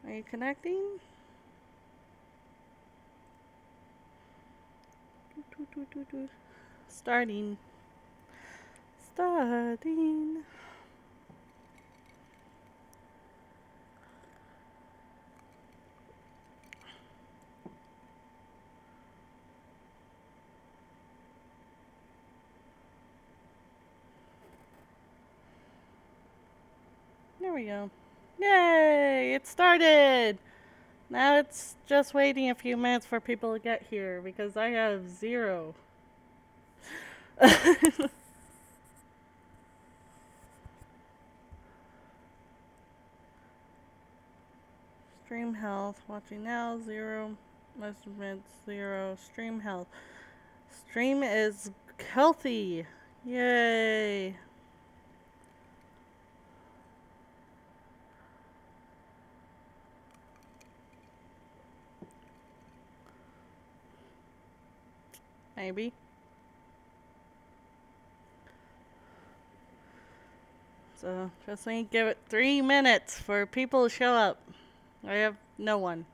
Are you connecting? Starting. Starting. There we go. Yay! It started! Now it's just waiting a few minutes for people to get here because I have 0. Stream health. Watching now. 0. Measurements. 0. Stream health. Stream is healthy. Yay. Maybe. So just need to give it 3 minutes for people to show up. I have no one.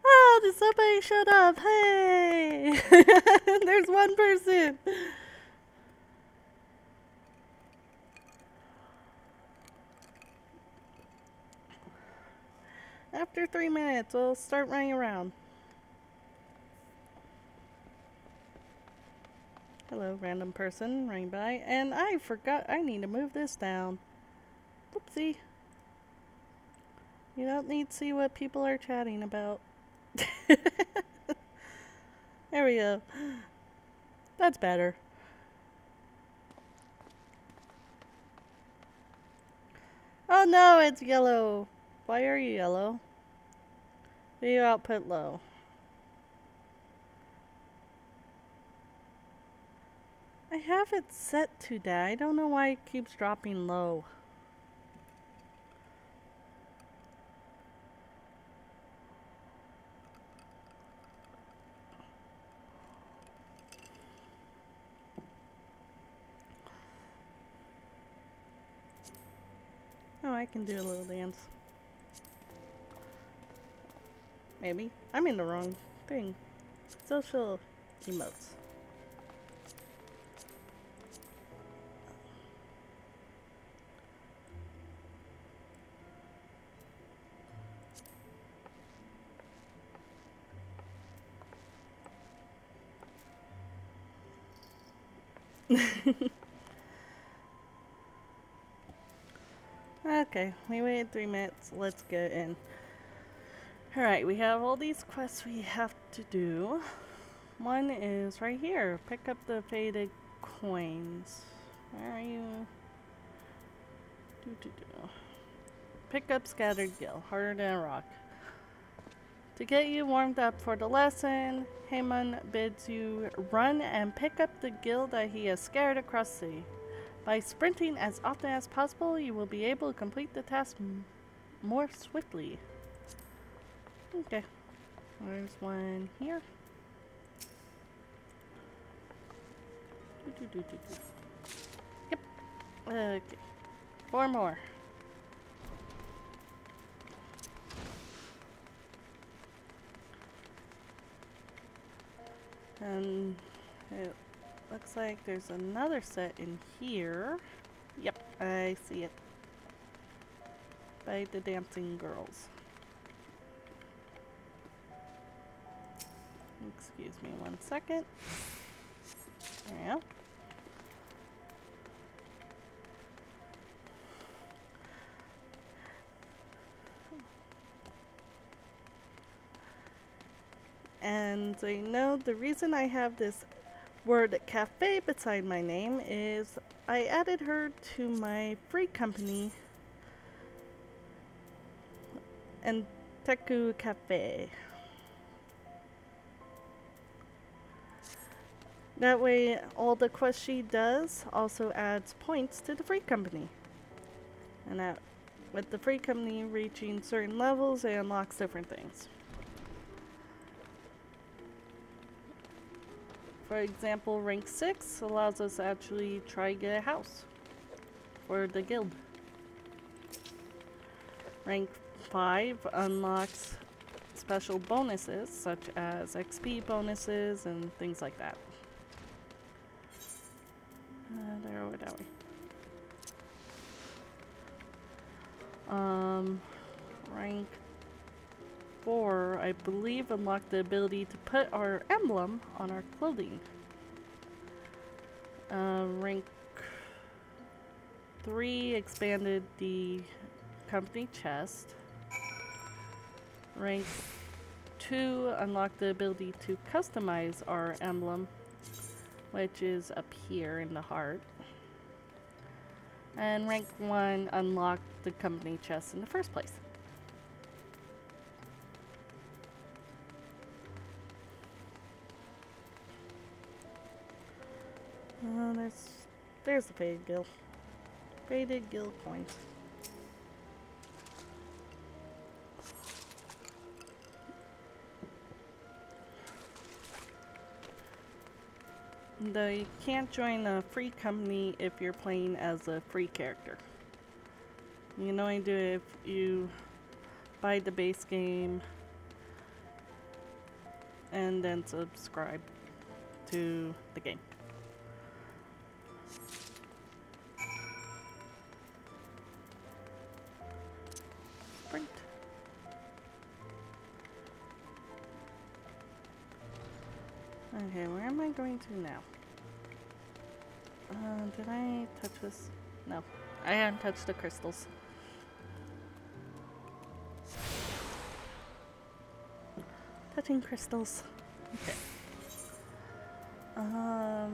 Oh, did somebody showed up? Hey! There's one person. After 3 minutes, we'll start running around. Hello, random person running by. And I forgot I need to move this down. Whoopsie. You don't need to see what people are chatting about. There we go. That's better. Oh no, it's yellow. Why are you yellow? Video output low. I have it set to that. I don't know why it keeps dropping low. Oh, I can do a little dance. Maybe. I'm in the wrong thing. Social emotes. Okay, we waited 3 minutes. Let's get in. Alright, we have all these quests we have to do. One is right here. Pick up the faded coins. Where are you? Pick up scattered gil. Harder than a rock. To get you warmed up for the lesson, Haemon bids you run and pick up the gil that he has scattered across the sea. By sprinting as often as possible, you will be able to complete the task more swiftly. Okay. There's one here. Yep. Okay. 4 more. And it looks like there's another set in here. Yep, I see it. By the dancing girls. Excuse me 1 second. There we go. And so you know, the reason I have this word cafe beside my name is I added her to my free company and Teku Cafe. That way all the quests she does also adds points to the free company. And that With the free company reaching certain levels, it unlocks different things. For example, rank 6 allows us to actually try to get a house for the guild. Rank 5 unlocks special bonuses such as XP bonuses and things like that. Where are we? Rank 4, I believe, unlocked the ability to put our emblem on our clothing. Rank 3 expanded the company chest. Rank 2 unlocked the ability to customize our emblem, which is up here in the heart. And rank 1 unlocked the company chest in the first place. There's the faded guild. Faded guild coins. Though you can't join a free company if you're playing as a free character. You can only do it if you buy the base game and then subscribe to the game. Sprint. Okay, where am I going to now? Did I touch this? No, I haven't touched the crystals. Touching crystals. Okay. Alright,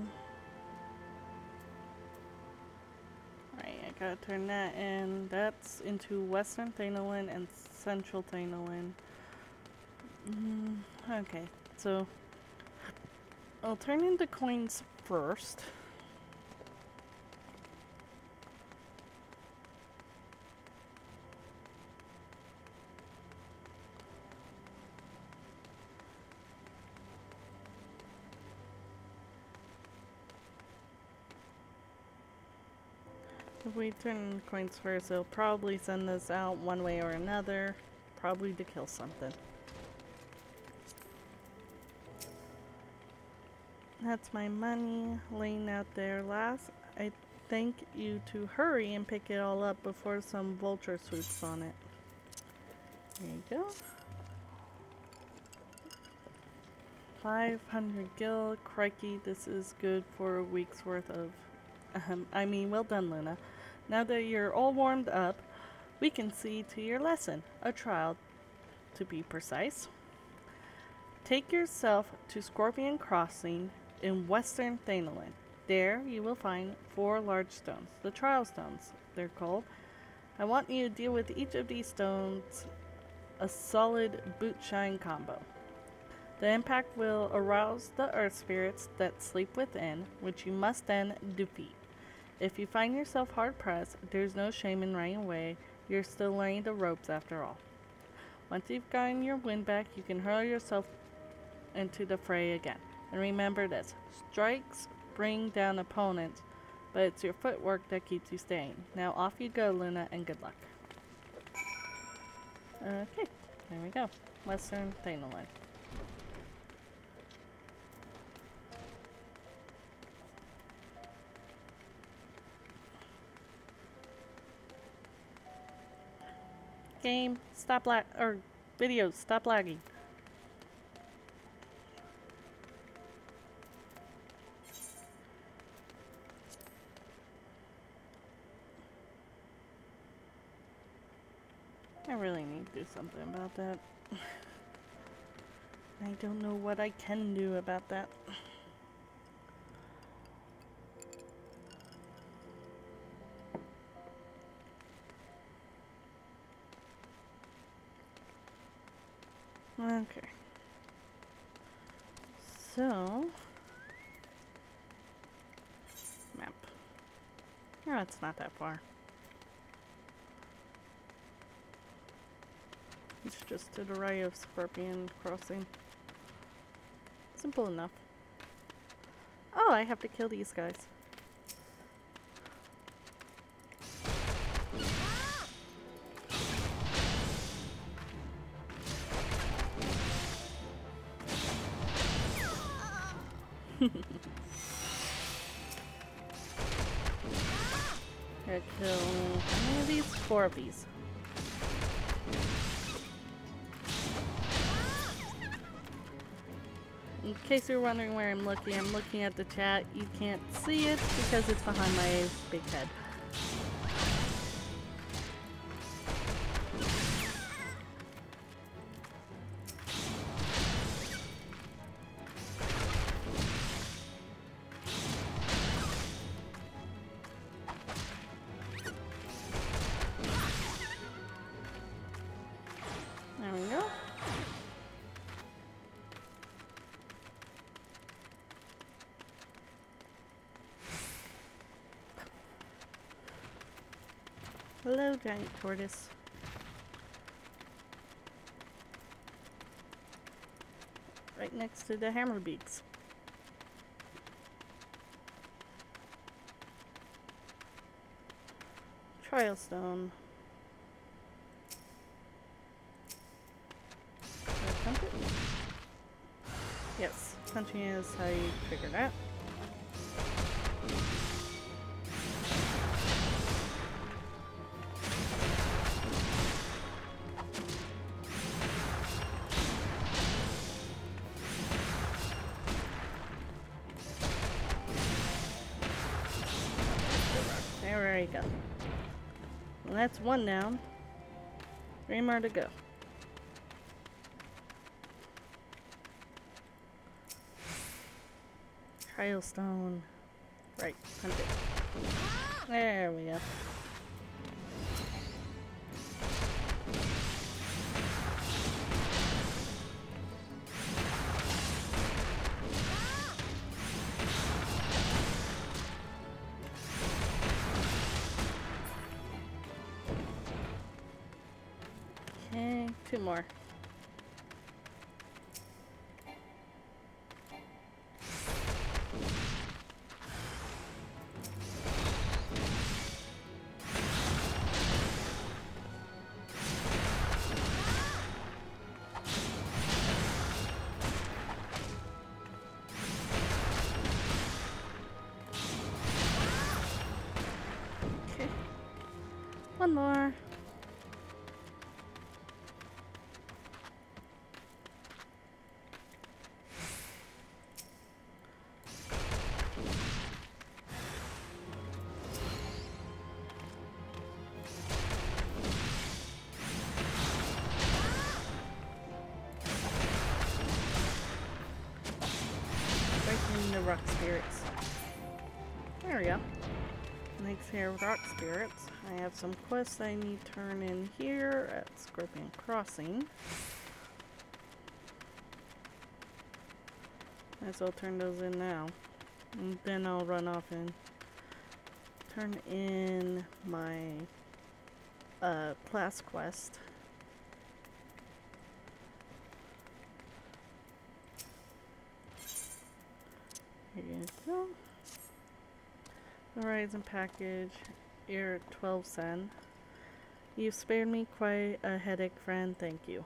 I gotta turn that in. That's into Western Thainowen and Central Thainowen. Okay, so I'll turn in the coins first. If we turn in coins first, it'll probably send us out one way or another, probably to kill something. That's my money laying out there. Last, I thank you to hurry and pick it all up before some vulture swoops on it. There you go. 500 gil. Crikey, this is good for a week's worth of... well done, Luna. Now that you're all warmed up, we can see to your lesson. A trial, to be precise. Take yourself to Scorpion Crossing in Western Thainowen. There you will find 4 large stones, the trial stones, they're called. I want you to deal with each of these stones a solid boot shine combo. The impact will arouse the earth spirits that sleep within, which you must then defeat. If you find yourself hard pressed, there's no shame in running away. You're still learning the ropes after all. Once you've gotten your wind back, you can hurl yourself into the fray again. And remember this, strikes bring down opponents, but it's your footwork that keeps you staying. Now off you go, Luna, and good luck. Okay, there we go. Western Thainowen. Game, stop videos, stop lagging. I really need to do something about that. I don't know what I can do about that. Okay. So, map. Oh, it's not that far. It's just to the right of Scorpion Crossing. Simple enough. Oh, I have to kill these guys. Gotta kill how many of these? 4 of these. In case you're wondering where I'm looking at the chat. You can't see it because it's behind my big head. There we go. Hello, giant tortoise. Right next to the hammer beaks. Trial stone. Punch it? Yes, punching is how you trigger that. There we go. Well, that's 1 down. 3 more to go. Trial stone. Right, punch it. There we go. Okay, 2 more. Okay. 1 more. Breaking the rock spirits. There we go. Next here, rock spirits. I have some quests I need to turn in here at Scorpion Crossing. Might as well turn those in now. And then I'll run off and turn in my class quest. Here you go. Horizon package, you're 12 sen. You've spared me quite a headache, friend. Thank you.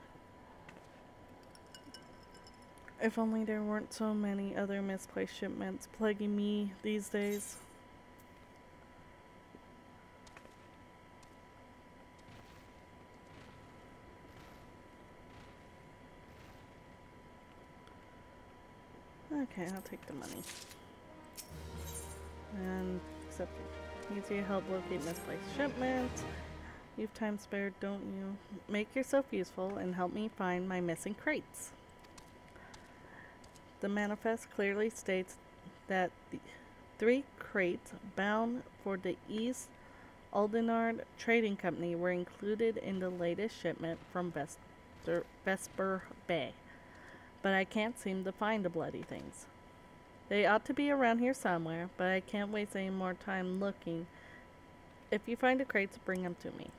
If only there weren't so many other misplaced shipments plaguing me these days. Okay, I'll take the money. And accept it. Needs your help locate misplaced shipments. You've time spared, don't you? Make yourself useful and help me find my missing crates. The manifest clearly states that the 3 crates bound for the East Aldenard Trading Company were included in the latest shipment from Vesper Bay. But I can't seem to find the bloody things. They ought to be around here somewhere, but I can't waste any more time looking. If you find the crates, bring them to me.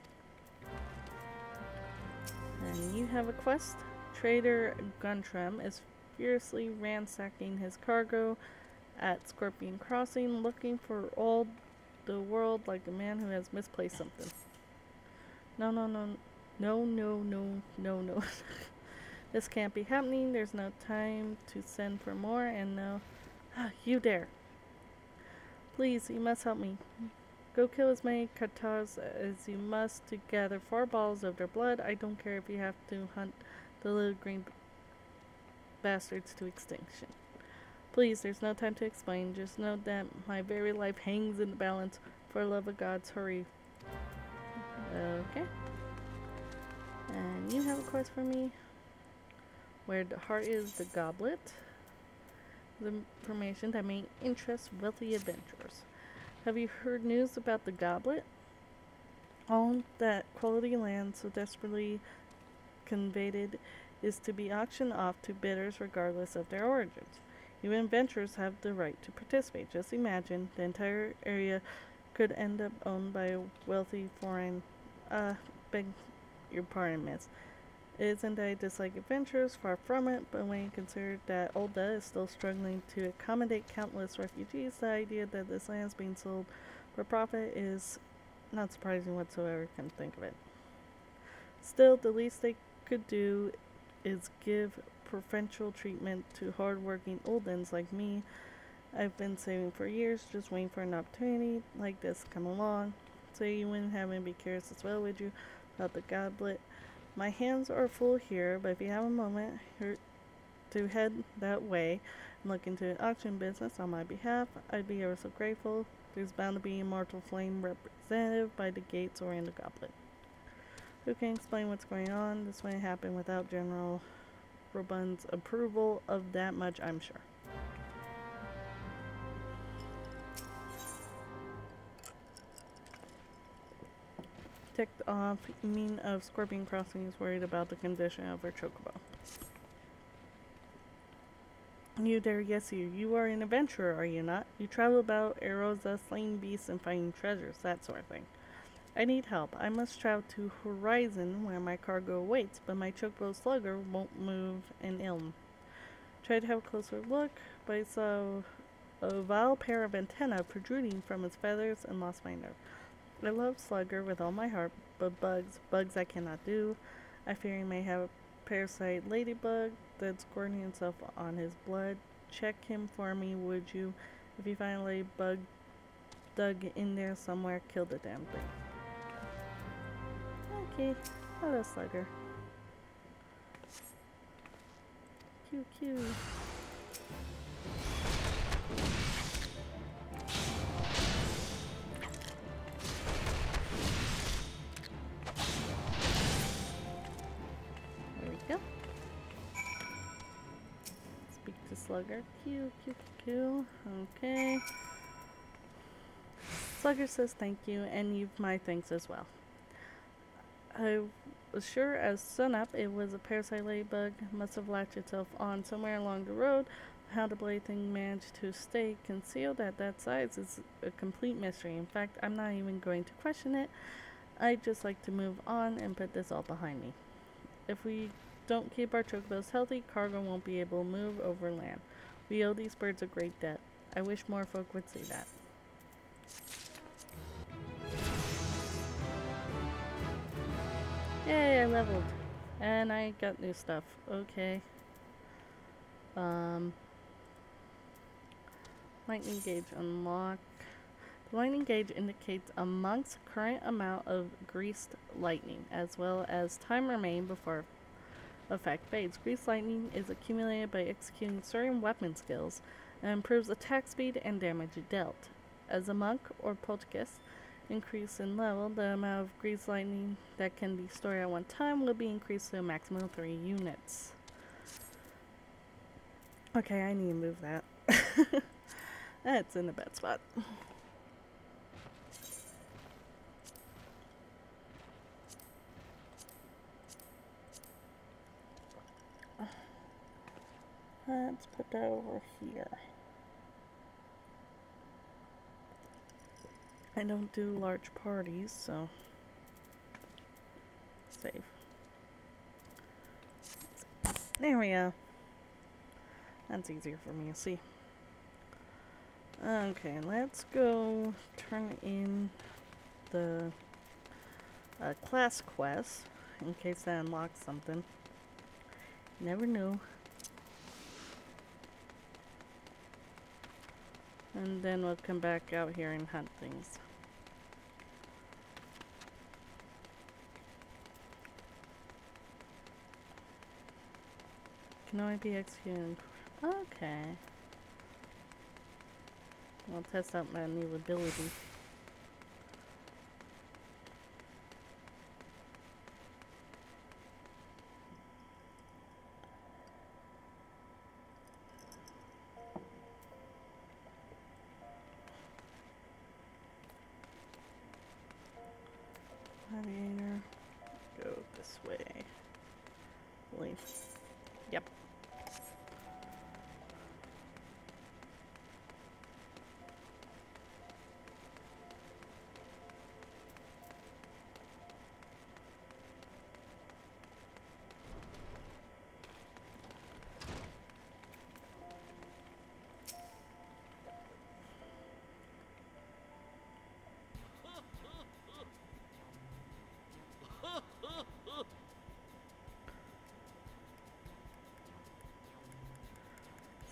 And you have a quest. Trader Guntram is fiercely ransacking his cargo at Scorpion Crossing, looking for all the world like a man who has misplaced something. No, no, no, no, no, no, no, no. This can't be happening. There's no time to send for more, and no. You dare. Please, you must help me. Go kill as many Katars as you must to gather 4 balls of their blood. I don't care if you have to hunt the little green bastards to extinction. Please, there's no time to explain. Just know that my very life hangs in the balance. For love of gods, hurry. Okay. And you have a quest for me. Where the heart is the goblet. The information that may interest wealthy adventurers. Have you heard news about the goblet? All that quality land so desperately coveted is to be auctioned off to bidders regardless of their origins. Even adventurers have the right to participate. Just imagine the entire area could end up owned by a wealthy foreign... beg your pardon, miss. It isn't that I dislike adventurers, far from it, but when you consider that Olda is still struggling to accommodate countless refugees, the idea that this land is being sold for profit is not surprising whatsoever, come to think of it. Still, the least they could do is give preferential treatment to hard-working Oldens like me. I've been saving for years, just waiting for an opportunity like this to come along. So you wouldn't have me be curious as well, would you, about the goblet? My hands are full here, but if you have a moment to head that way and look into an auction business on my behalf, I'd be ever so grateful. There's bound to be a mortal flame representative by the gates or in the goblet. Who can explain what's going on? This wouldn't happen without General Robun's approval of that much, I'm sure. Ticked off, Mean of Scorpion Crossing is worried about the condition of her chocobo. You there, yes you are an adventurer, are you not? You travel about Erosa, slaying beasts and finding treasures, that sort of thing. I need help. I must travel to Horizon where my cargo awaits, but my chocobo slugger won't move an ilm. Tried to have a closer look, but I saw a vile pair of antennae protruding from its feathers and lost my nerve. I love Slugger with all my heart, but bugs I cannot do. I fear he may have a parasite ladybug that's gorging himself on his blood. Check him for me, would you? If you find a ladybug dug in there somewhere, kill the damn thing. Okay, hello Slugger. Cute. Speak to Slugger. Cute. Okay. Slugger says thank you, and you've my thanks as well. I was sure as sunup it was a parasite ladybug. Must have latched itself on somewhere along the road. How the blade thing managed to stay concealed at that size is a complete mystery. In fact, I'm not even going to question it. I'd just like to move on and put this all behind me. If we don't keep our chocobos healthy, cargo won't be able to move over land. We owe these birds a great debt. I wish more folk would see that. Yay, I leveled. And I got new stuff. Okay. Lightning gauge unlock. The lightning gauge indicates a monk's current amount of greased lightning, as well as time remaining before effect fades. Greased lightning is accumulated by executing certain weapon skills and improves attack speed and damage dealt. As a monk or poltergeist increase in level, the amount of greased lightning that can be stored at one time will be increased to a maximum of 3 units. Okay, I need to move that. That's in a bad spot. Let's put that over here. I don't do large parties, so save. There we go. That's easier for me to see. Okay, let's go turn in the class quest in case that unlocks something. Never know. And then we'll come back out here and hunt things. Can only be executed. Okay. I'll test out my new ability. Gladiator. Go this way. Leave. Yep.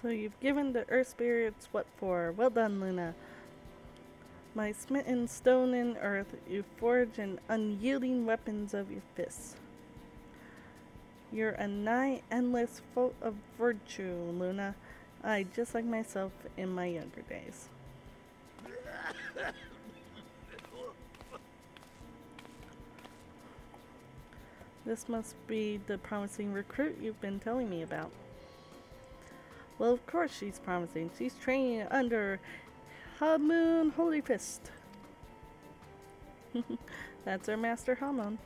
So you've given the earth spirits what for. Well done, Luna. My smitten stone and earth, you forge an unyielding weapons of your fists. You're a nigh endless full of virtue, Luna. I just like myself in my younger days. This must be the promising recruit you've been telling me about. Well, of course she's promising. She's training under Hamoon Holy Fist. That's our master Hamon.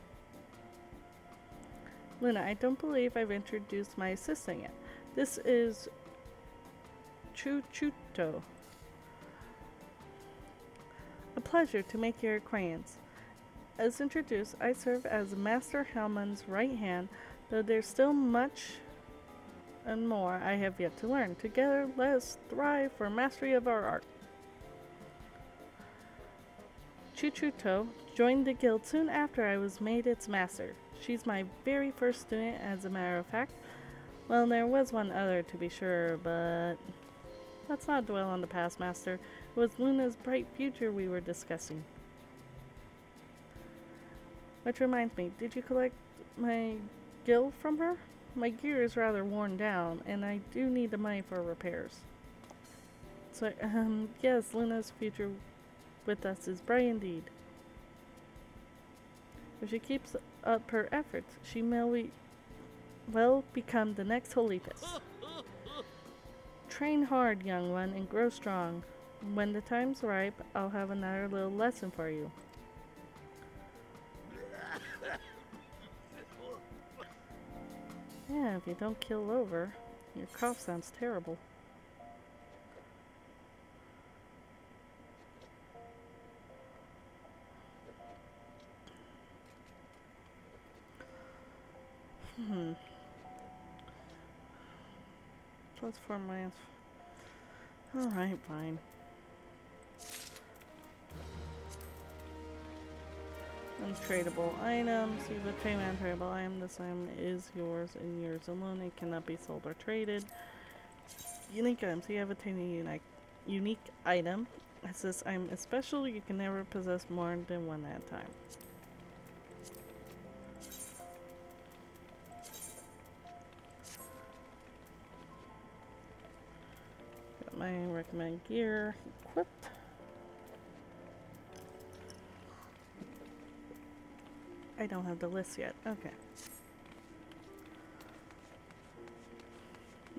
Luna, I don't believe I've introduced my assistant yet. This is Chuchuto. A pleasure to make your acquaintance. As introduced, I serve as Master Hamon's right hand, though there's still much and more I have yet to learn. Together, let us thrive for mastery of our art. Chuchuto joined the guild soon after I was made its master. She's my very first student, as a matter of fact. Well, there was one other to be sure, but let's not dwell on the past, Master. It was Luna's bright future we were discussing. Which reminds me, did you collect my gil from her? My gear is rather worn down, and I do need the money for repairs. So, yes, Luna's future with us is bright indeed. If she keeps up her efforts, she may well become the next Holy Fist. Train hard, young one, and grow strong. When the time's ripe, I'll have another little lesson for you. Yeah, if you don't kill over, your cough sounds terrible. Plus 4 minus. Alright, fine. Untradeable items. Use a trade untradeable item. This item is yours and yours alone. It cannot be sold or traded. Unique items. You have attained a unique item. As this item is special, you can never possess more than one at a time. Got my recommended gear equipped. I don't have the list yet. Okay.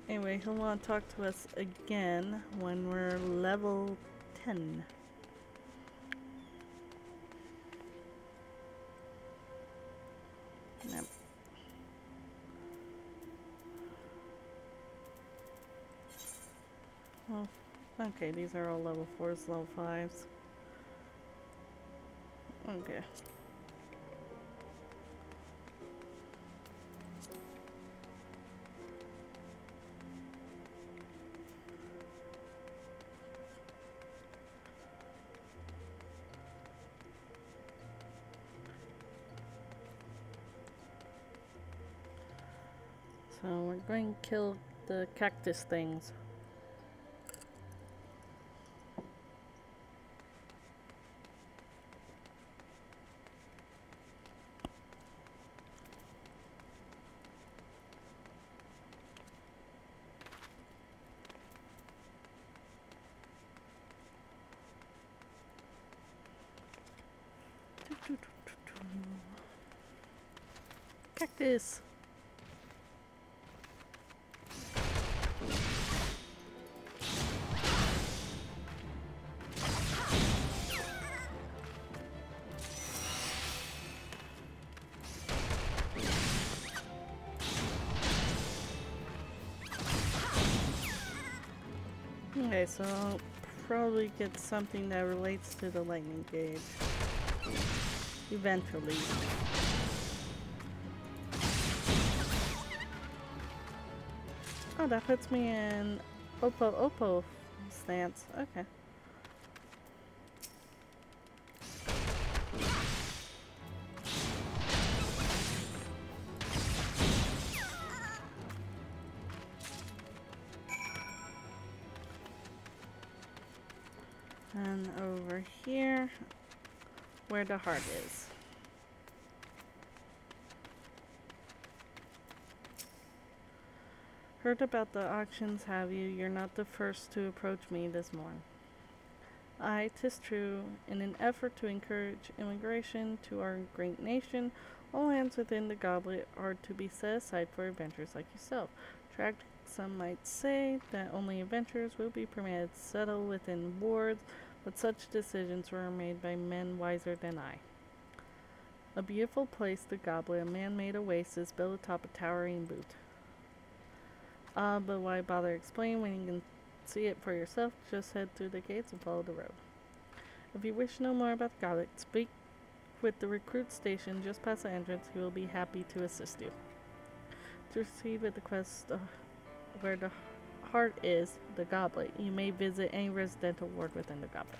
Anyway, he'll want to talk to us again when we're level 10. Yep. Well, okay, these are all level 4s, level 5s. Okay. So we're going to kill the cactus things. Cactus. Okay, so I'll probably get something that relates to the lightning gauge. Eventually. Oh, that puts me in Oppo stance. Okay. And over here, where the heart is. Heard about the auctions, have you? You're not the first to approach me this morning. Aye, 'tis true. In an effort to encourage immigration to our great nation, all lands within the goblet are to be set aside for adventurers like yourself. Tracked, some might say that only adventurers will be permitted to settle within wards, but such decisions were made by men wiser than I. A beautiful place, the goblet, a man-made oasis built atop a towering butte. But why bother explaining when you can see it for yourself? Just head through the gates and follow the road. If you wish to know more about the goblet, speak with the recruit station just past the entrance. He will be happy to assist you. To proceed with the quest where the heart is, the goblet, you may visit any residential ward within the goblet.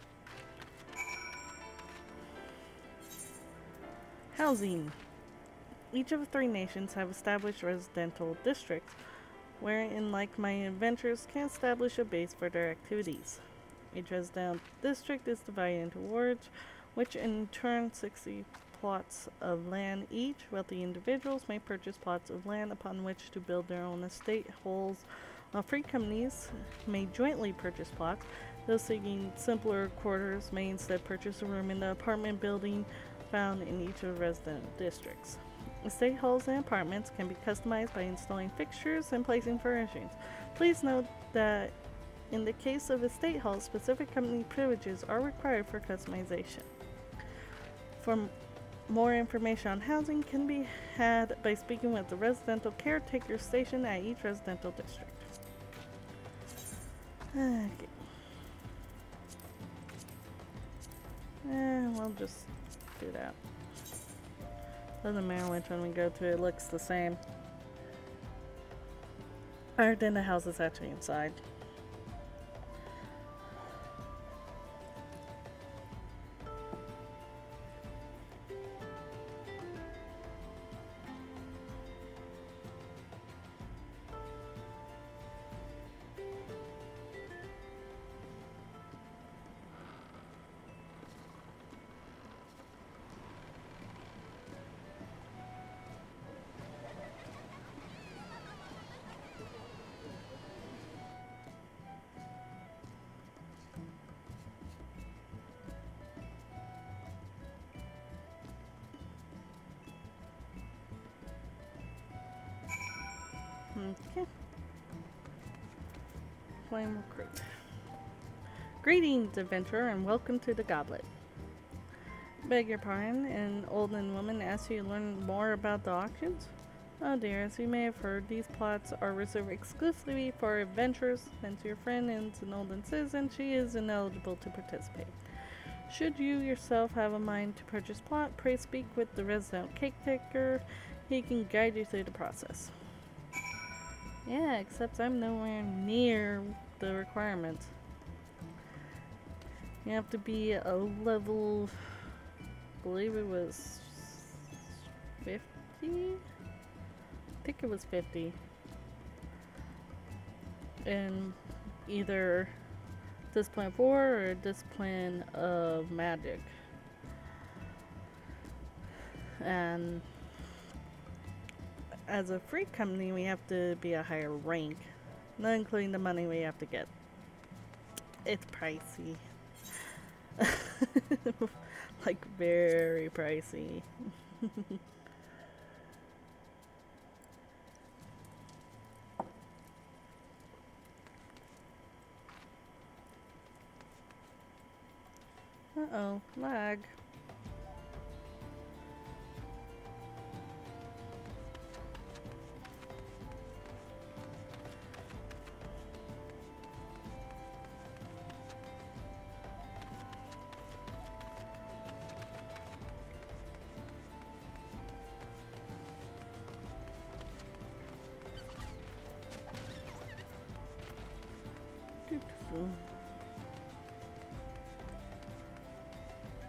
Housing. Each of the 3 nations have established residential districts wherein like-minded adventurers can establish a base for their activities. Each residential district is divided into wards, which in turn 60 plots of land each. Wealthy individuals may purchase plots of land upon which to build their own estate holes, while free companies may jointly purchase plots. Those seeking simpler quarters may instead purchase a room in the apartment building found in each of the residential districts. Estate halls and apartments can be customized by installing fixtures and placing furnishings. Please note that in the case of estate halls, specific company privileges are required for customization. For more information on housing can be had by speaking with the residential caretaker station at each residential district. Okay. We'll just do that. Doesn't matter which one we go to, it looks the same. Other than the house is actually inside. Okay. Flame recruit. Greetings, adventurer, and welcome to the Goblet. Beg your pardon, an olden woman asks you to learn more about the auctions? Oh dear, as you may have heard, these plots are reserved exclusively for adventurers. Since your friend is an olden citizen, she is ineligible to participate. Should you yourself have a mind to purchase plot, pray speak with the resident cake picker. He can guide you through the process. Yeah, except I'm nowhere near the requirements. You have to be a level, I believe it was 50? I think it was 50. in either discipline of war or discipline of magic. And as a free company, we have to be a higher rank, not including the money we have to get. It's pricey. Like, very pricey. Uh-oh, lag.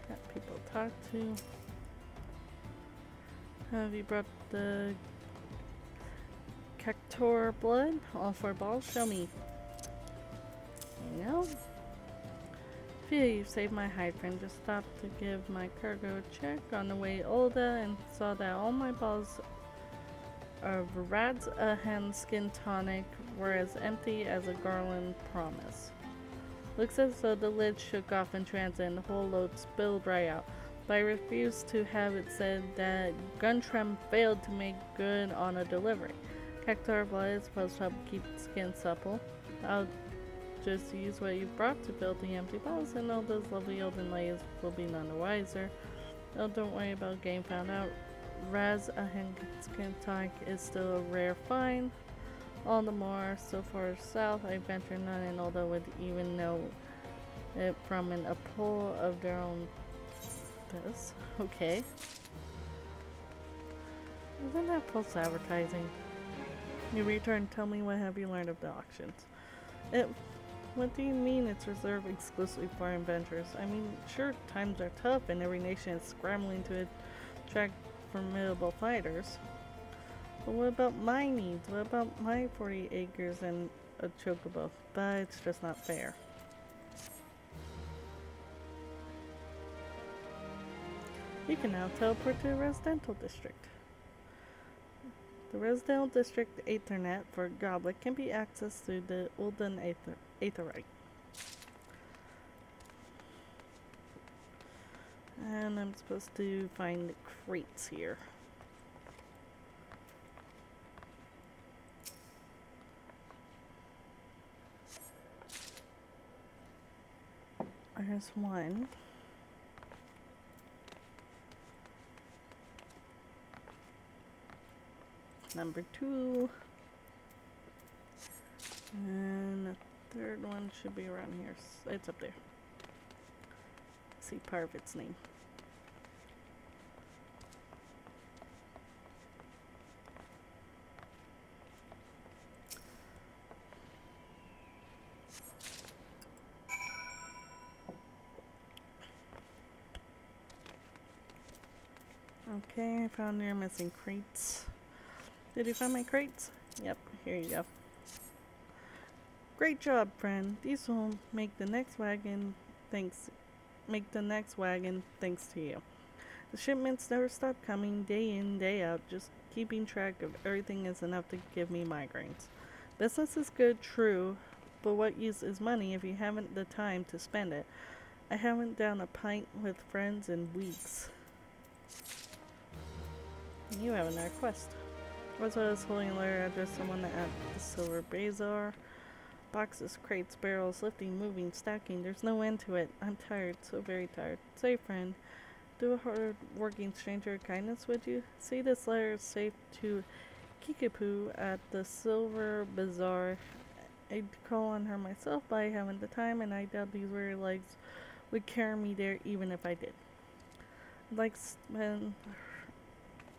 Got people to talk to. Have you brought the Cactor blood? All 4 balls? Show me. You know? Phew, you saved my hide friend. Just stopped to give my cargo a check on the way Olda and saw that all my balls of Rad's Ahen skin tonic were as empty as a garland promise. Looks as though the lid shook off in transit and the whole load spilled right out. But I refuse to have it said that Guntram failed to make good on a delivery. Cactar blood is supposed to help keep the skin supple. I'll just use what you brought to fill the empty balls, and all those lovely olden ladies will be none the wiser. Oh, don't worry about getting found out. Raz Ahen skin tonic is still a rare find. All the more, so far south, I venture none and although would even know it from a pull of their own this. Okay. Isn't that false advertising? You return, tell me what have you learned of the auctions. What do you mean it's reserved exclusively for adventurers? I mean, sure, times are tough and every nation is scrambling to attract formidable fighters. But what about my needs? What about my 40 acres and a chocobo? But it's just not fair. You can now teleport to the residential district. The residential district Aethernet for Goblet can be accessed through the Ulden Aetherite. And I'm supposed to find the crates here. There's one. Number 2. And the third one should be around here. It's up there. See part of its name. Okay, I found your missing crates. Did you find my crates? Yep, here you go. Great job, friend. These will make the next wagon thanks to you. The shipments never stop coming day in, day out. Just keeping track of everything is enough to give me migraines. Business is good, true, but what use is money if you haven't the time to spend it? I haven't downed a pint with friends in weeks. You have another quest. What's this holding a letter address someone at the Silver Bazaar? Boxes, crates, barrels, lifting, moving, stacking. There's no end to it. I'm tired, so very tired. Say, friend, do a hard-working stranger a kindness, would you? See, this letter is safe to Kikipu at the Silver Bazaar. I'd call on her myself, but I haven't the time, and I doubt these weary legs would carry me there even if I did. I'd like to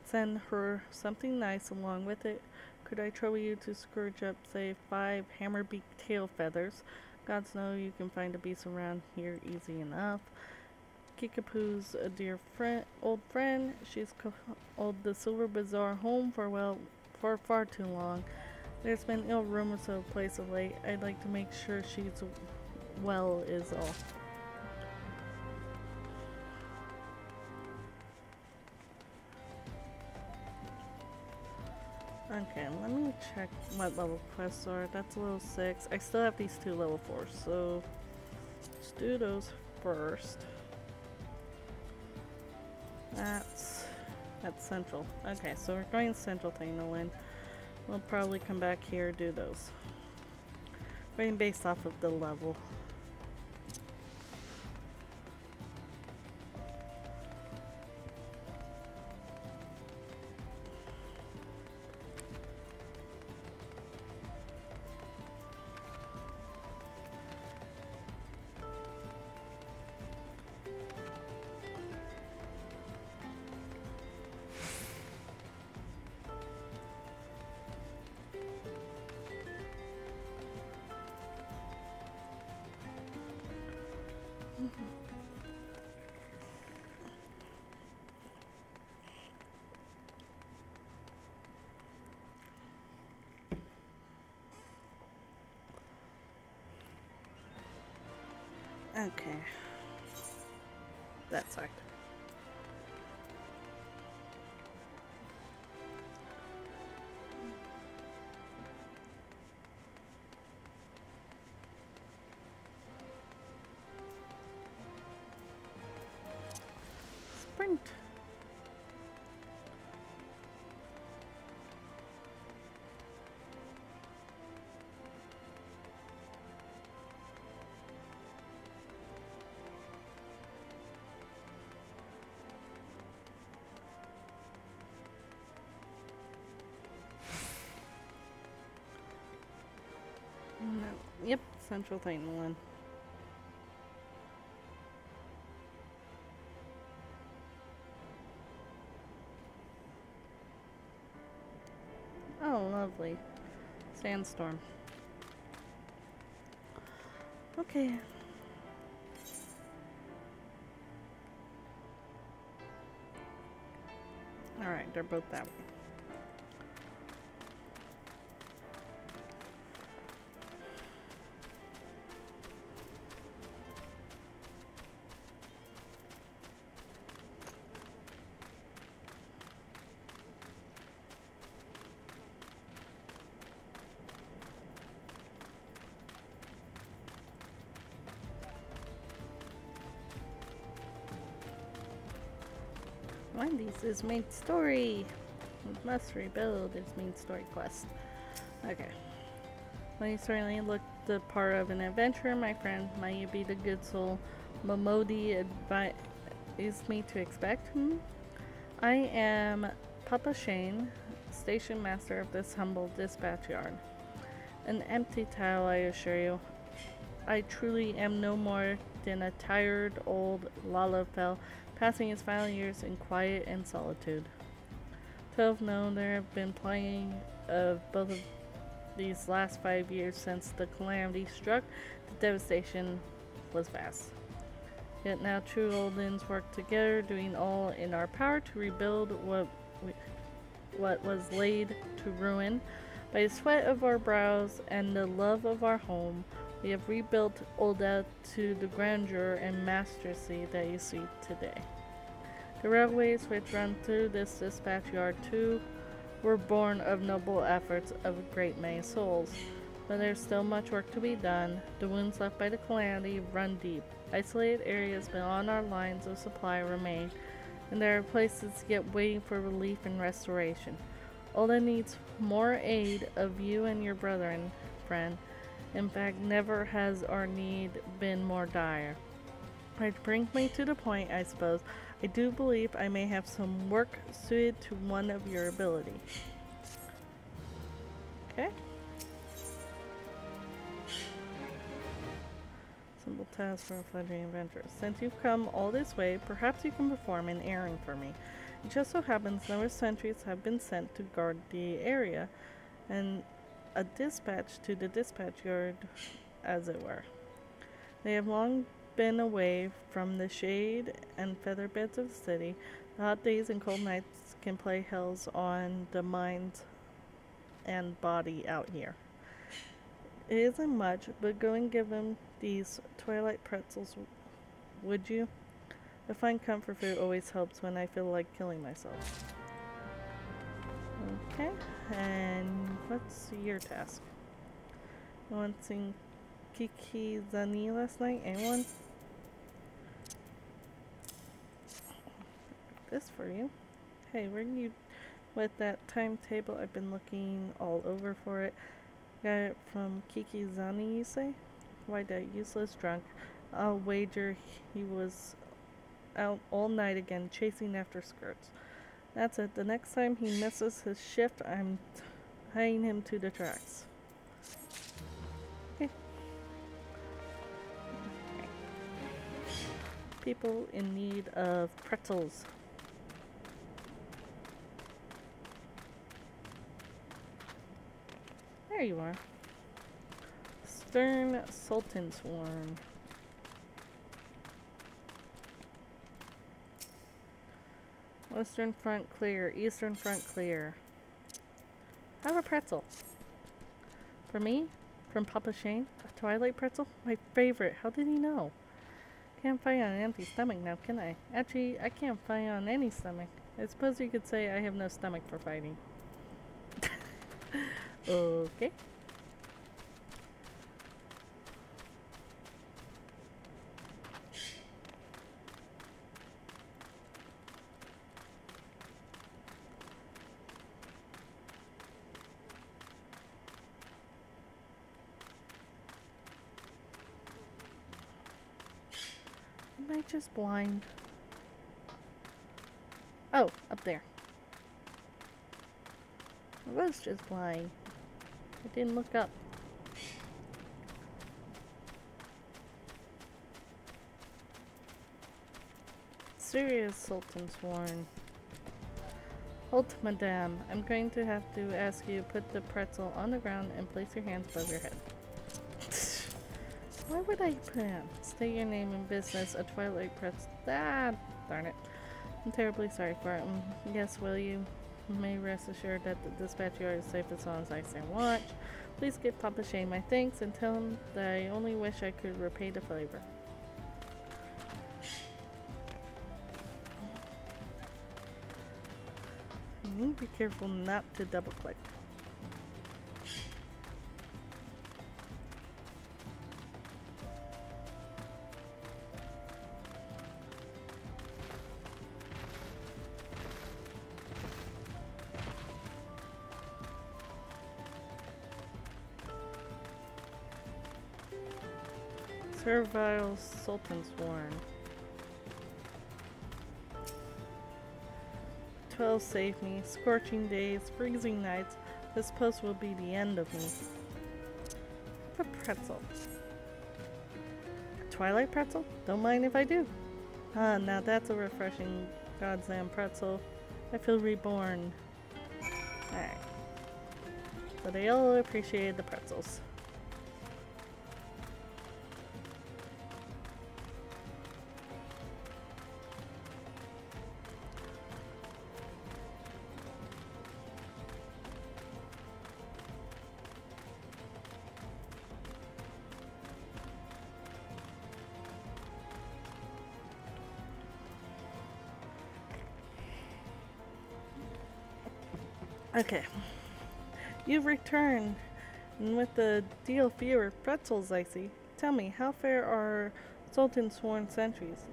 send her something nice along with it. Could I trouble you to scourge up, say, 5 hammerbeak tail feathers? Gods know you can find a beast around here easy enough. Kikipu's a dear old friend. She's called the Silver Bazaar home for far too long. There's been ill rumors of the place of late. I'd like to make sure she's well is all. Okay, let me check what level quests are. That's a level 6. I still have these 2 level 4s, so let's do those first. That's central. Okay, so we're going central thing to win. We'll probably come back here, do those. Going based off of the level. Okay. That sucked. Sprint. No. Yep, Central Titan 1. Oh, lovely. Sandstorm. Okay. Alright, they're both that way. Wendy's is main story. We must rebuild its main story quest. Okay. Well, you certainly look the part of an adventurer, my friend. Might you be the good soul Momodi advised me to expect? I am Papa Shane, station master of this humble dispatch yard. An empty tile, I assure you. I truly am no more than a tired old Lalafell passing his final years in quiet and solitude. 12 known there have been plenty of both of these last 5 years since the calamity struck. The devastation was vast. Yet now true Oldens work together, doing all in our power to rebuild what was laid to ruin. By the sweat of our brows and the love of our home, we have rebuilt Olda to the grandeur and majesty that you see today. The railways which run through this dispatch yard too were born of noble efforts of a great many souls. But there's still much work to be done. The wounds left by the calamity run deep. Isolated areas beyond our lines of supply remain, and there are places yet waiting for relief and restoration. Olda needs more aid of you and your brethren, friend. In fact, never has our need been more dire. Which brings me to the point, I suppose. I do believe I may have some work suited to one of your ability. Okay. Simple task for a fledgling adventurer. Since you've come all this way, perhaps you can perform an errand for me. It just so happens numerous sentries have been sent to guard the area, and a dispatch to the dispatch yard, as it were. They have long been away from the shade and feather beds of the city. The hot days and cold nights can play hells on the minds and body out here. It isn't much, but go and give him these twilight pretzels, would you? I find comfort food always helps when I feel like killing myself. Okay, and what's your task? You want to sing Kiki Zani last night? Anyone? This for you. Hey, where you with that timetable? I've been looking all over for it. Got it from Kiki Zani, you say? Why, that useless drunk. I'll wager he was out all night again chasing after skirts. That's it. The next time he misses his shift, I'm tying him to the tracks. Okay. People in need of pretzels. There you are. Stern Sultansworn. Western front clear, eastern front clear. Have a pretzel. For me? From Papa Shane? A twilight pretzel? My favorite. How did he know? Can't fight on an empty stomach now, can I? Actually, I can't fight on any stomach. I suppose you could say I have no stomach for fighting. Okay. Am I just blind? Oh, up there. I was just blind. I didn't look up. Serious, Sultansworn. Halt, madame. I'm going to have to ask you to put the pretzel on the ground and place your hands above your head. Why would I put him? State your name and business, a twilight pretzel. Ah, darn it. I'm terribly sorry for it. Yes, will you? May rest assured that the dispatch yard is safe as long as I stay watch. Please give Papa Shane my thanks and tell him that I only wish I could repay the favor. Be careful not to double click. Servile Sultansworn. 12 save me. Scorching days, freezing nights. This post will be the end of me. A pretzel. A twilight pretzel? Don't mind if I do. Ah, now that's a refreshing goddamn pretzel. I feel reborn. Alright. So they all appreciated the pretzels. Okay. You've returned, and with the deal fewer pretzels I see. Tell me, how fair are Sultansworn sentries?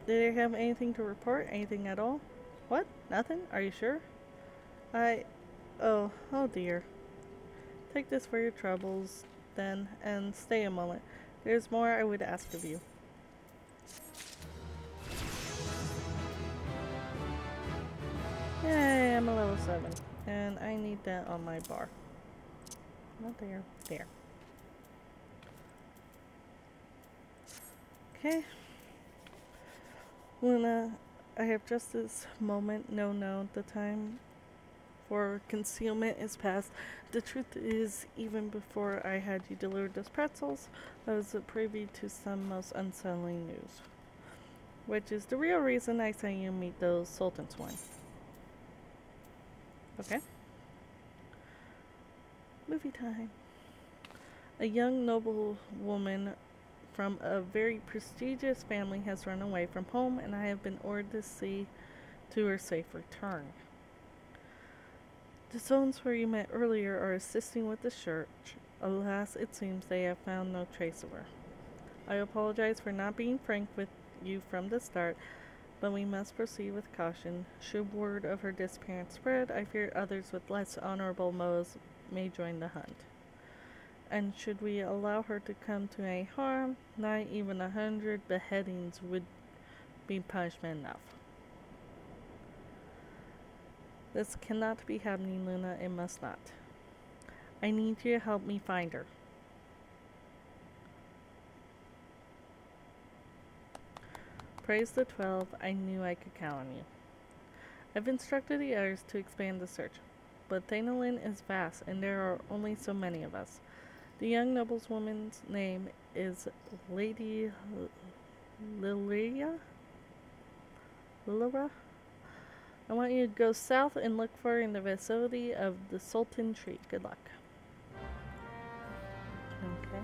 Do they have anything to report? Anything at all? What? Nothing? Are you sure? Oh dear. Take this for your troubles, then, and stay a moment. There's more I would ask of you. Yay, I'm a level 7. And I need that on my bar. Not there. There. Okay. Luna, I have just this moment. No, the time for concealment is past. The truth is, even before I had you delivered those pretzels, I was a privy to some most unsettling news. Which is the real reason I sent you to meet those Sultansworn. Okay. Movie time. A young noblewoman from a very prestigious family has run away from home, and I have been ordered to see to her safe return. The zones where you met earlier are assisting with the search. Alas, it seems they have found no trace of her. I apologize for not being frank with you from the start, but we must proceed with caution. Should word of her disappearance spread, I fear others with less honorable motives may join the hunt. And should we allow her to come to any harm, not even 100 beheadings would be punishment enough. This cannot be happening, Luna. It must not. I need you to help me find her. Praise the 12. I knew I could count on you. I've instructed the others to expand the search, but Thanolin is vast, and there are only so many of us. The young noblewoman's name is Lady Lilia? I want you to go south and look for her in the vicinity of the Sultan Tree. Good luck. Okay.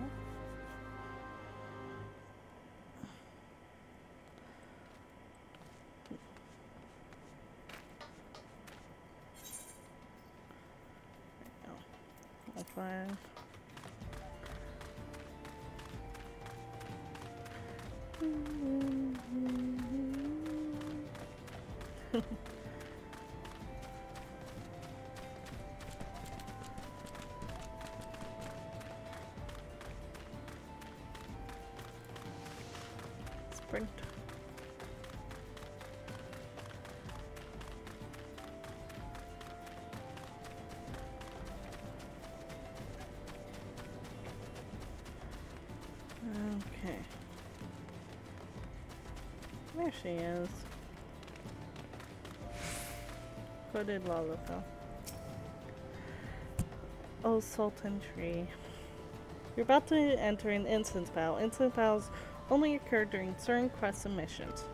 That's fine. Sprint. Okay. There she is. Hooded Lalafell. Oh, Sultan Tree. You're about to enter an instance battle. Instance battles only occur during certain quests and missions.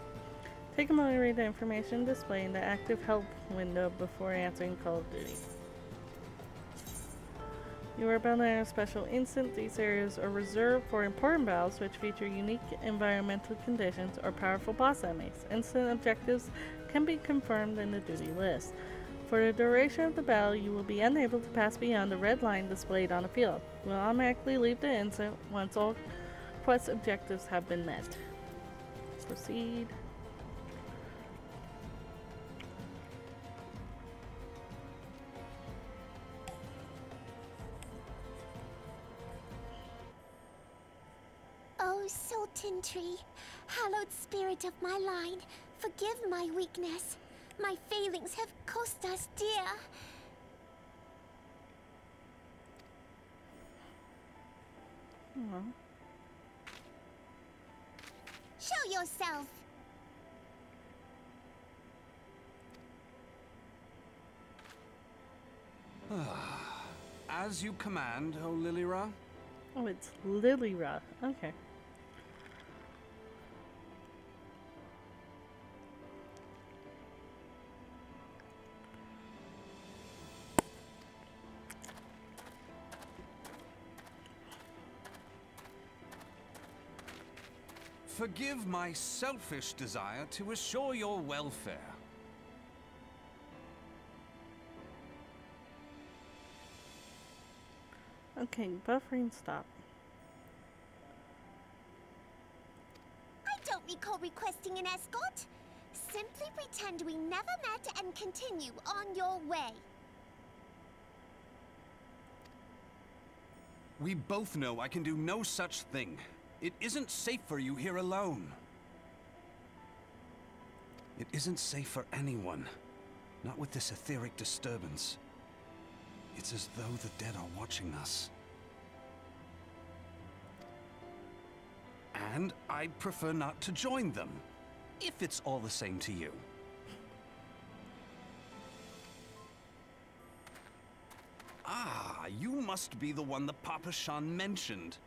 Take a moment to read the information displayed in the active help window before answering Call of Duty. You are about to enter a special instant. These areas are reserved for important battles which feature unique environmental conditions or powerful boss enemies. Instant objectives can be confirmed in the duty list. For the duration of the battle, you will be unable to pass beyond the red line displayed on the field. You will automatically leave the instant once all quest objectives have been met. Proceed. Oh, Sultan Tree, hallowed spirit of my line, forgive my weakness. My failings have cost us dear. Aww. Show yourself. As you command, O Lilira. Oh, it's Lilira. Okay. Forgive my selfish desire to assure your welfare. Okay, buffering stop. I don't recall requesting an escort. Simply pretend we never met and continue on your way. We both know I can do no such thing. It isn't safe for you here alone. It isn't safe for anyone. Not with this etheric disturbance. It's as though the dead are watching us. And I'd prefer not to join them, if it's all the same to you. Ah, you must be the one the Papa Shan mentioned.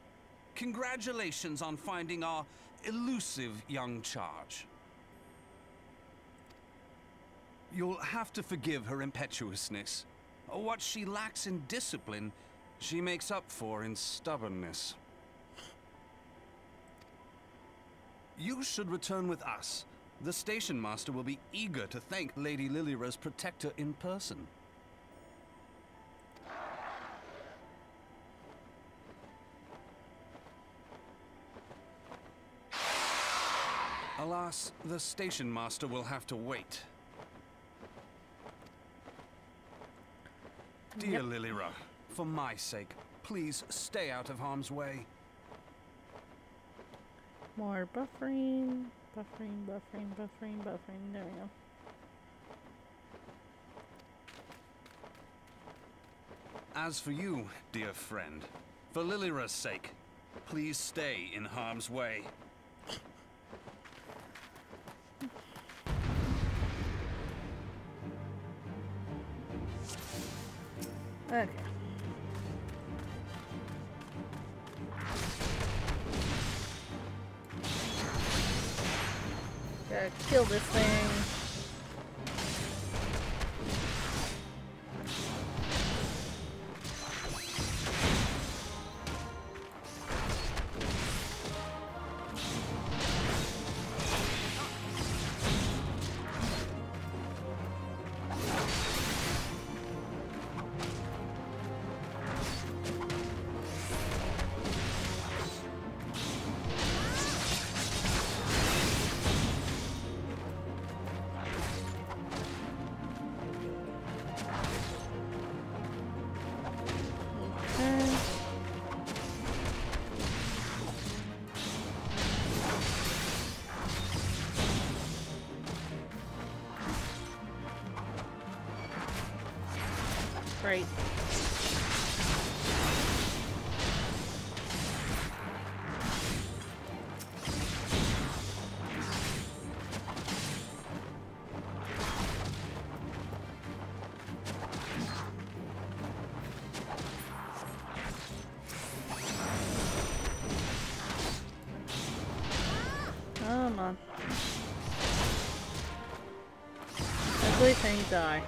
Congratulations on finding our elusive young charge. You'll have to forgive her impetuousness. What she lacks in discipline she makes up for in stubbornness. You should return with us. The station master will be eager to thank Lady Lilira's protector in person. Alas, the station master will have to wait. Dear Lilira, for my sake, please stay out of harm's way. More buffering. Buffering. There we go. As for you, dear friend, for Lilira's sake, please stay in harm's way. Okay. Gotta kill this thing. Great. Come on. Ugly thing die.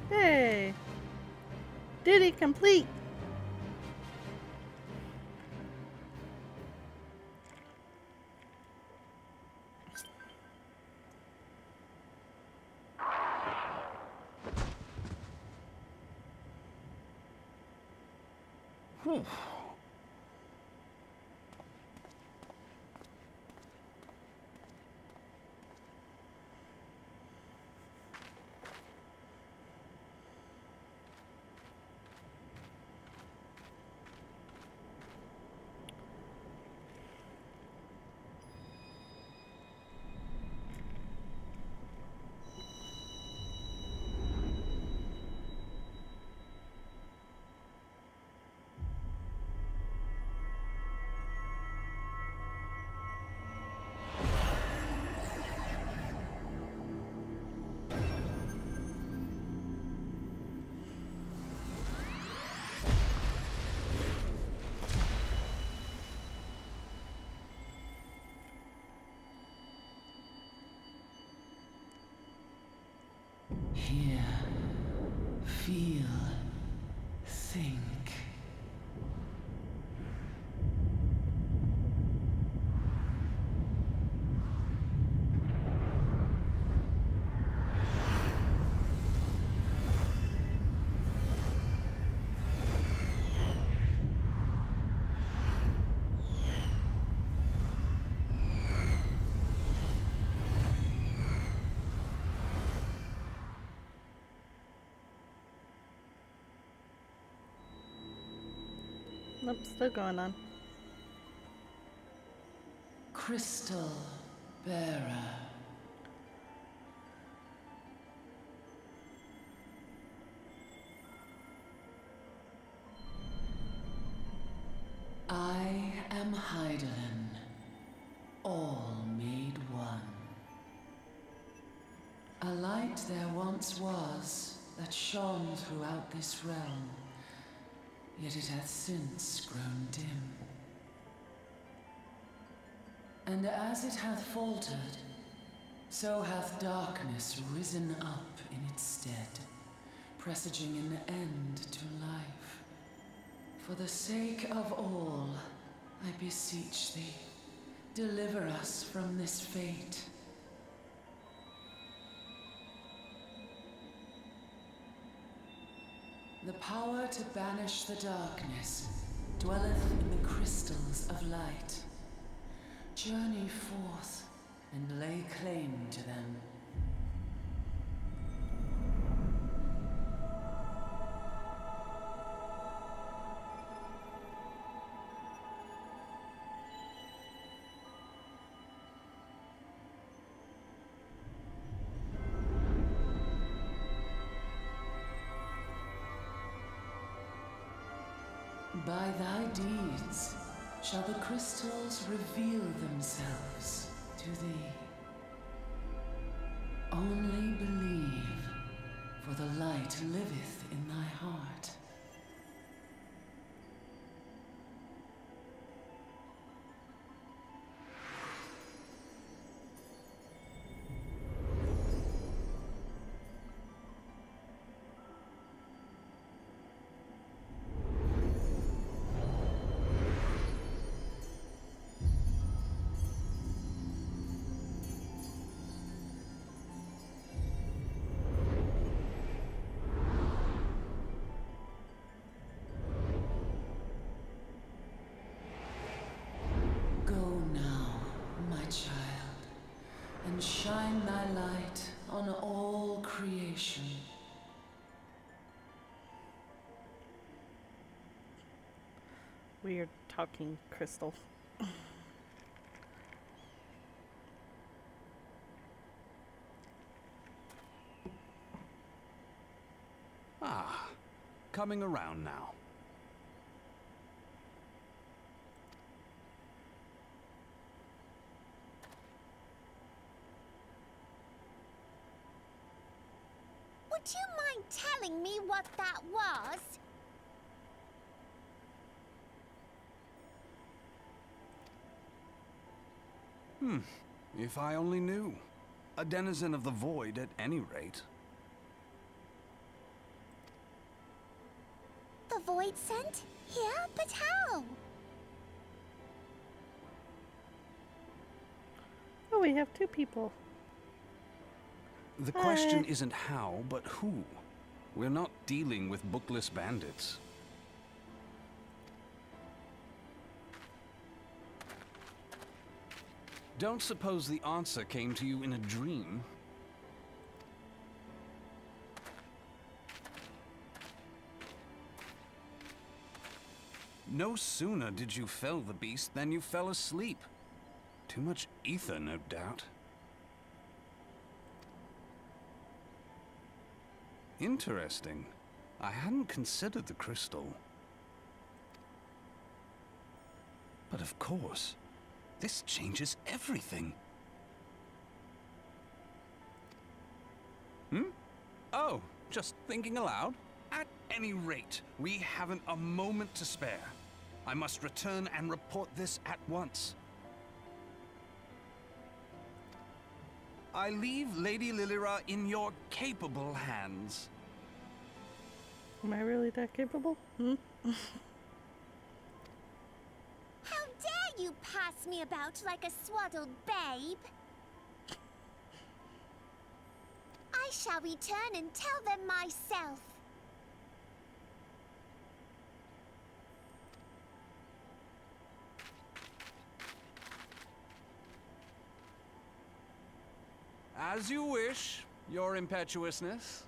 Hey! Duty complete! Whew. Hear, feel, think. Nope, still going on. Crystal Bearer. I am Heidelin, all made one. A light there once was that shone throughout this realm, yet it hath since grown dim. And as it hath faltered, so hath darkness risen up in its stead, presaging an end to life. For the sake of all, I beseech thee, deliver us from this fate. The power to banish the darkness dwelleth in the crystals of light. Journey forth and lay claim to them. By thy deeds shall the crystals reveal themselves to thee. Only believe, for the light liveth in thy heart. And shine thy light on all creation. Weird talking crystal. Ah, coming around now. Would you mind telling me what that was? If I only knew. A denizen of the void at any rate. The void sent? Here? But how? Oh, we have two people. The question isn't how, but who. We're not dealing with bookless bandits. Don't suppose the answer came to you in a dream? No sooner did you fell the beast than you fell asleep. Too much ether, no doubt. Interesting. I hadn't considered the crystal. But of course, this changes everything. Oh, just thinking aloud? At any rate, we haven't a moment to spare. I must return and report this at once. I leave Lady Lilira in your capable hands. Am I really that capable? How dare you pass me about like a swaddled babe? I shall return and tell them myself. As you wish, your impetuousness.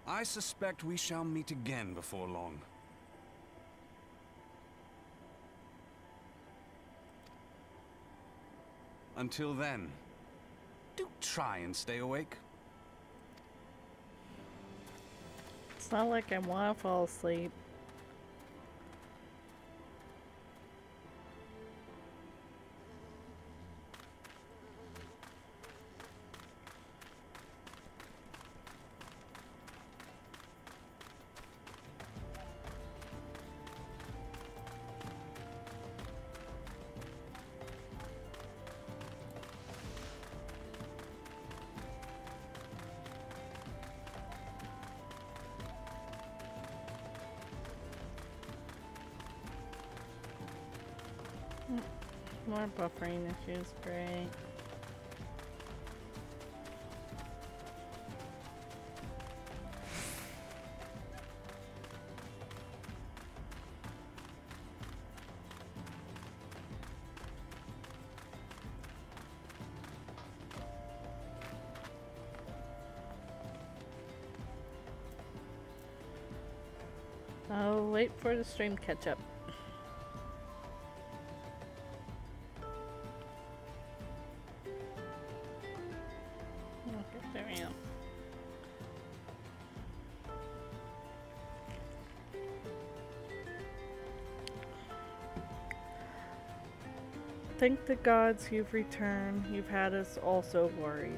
I suspect we shall meet again before long. Until then, do try and stay awake. It's not like I want to fall asleep. More buffering issues, great. I'll wait for the stream catch up. There we go. Thank the gods you've returned. You've had us all so worried.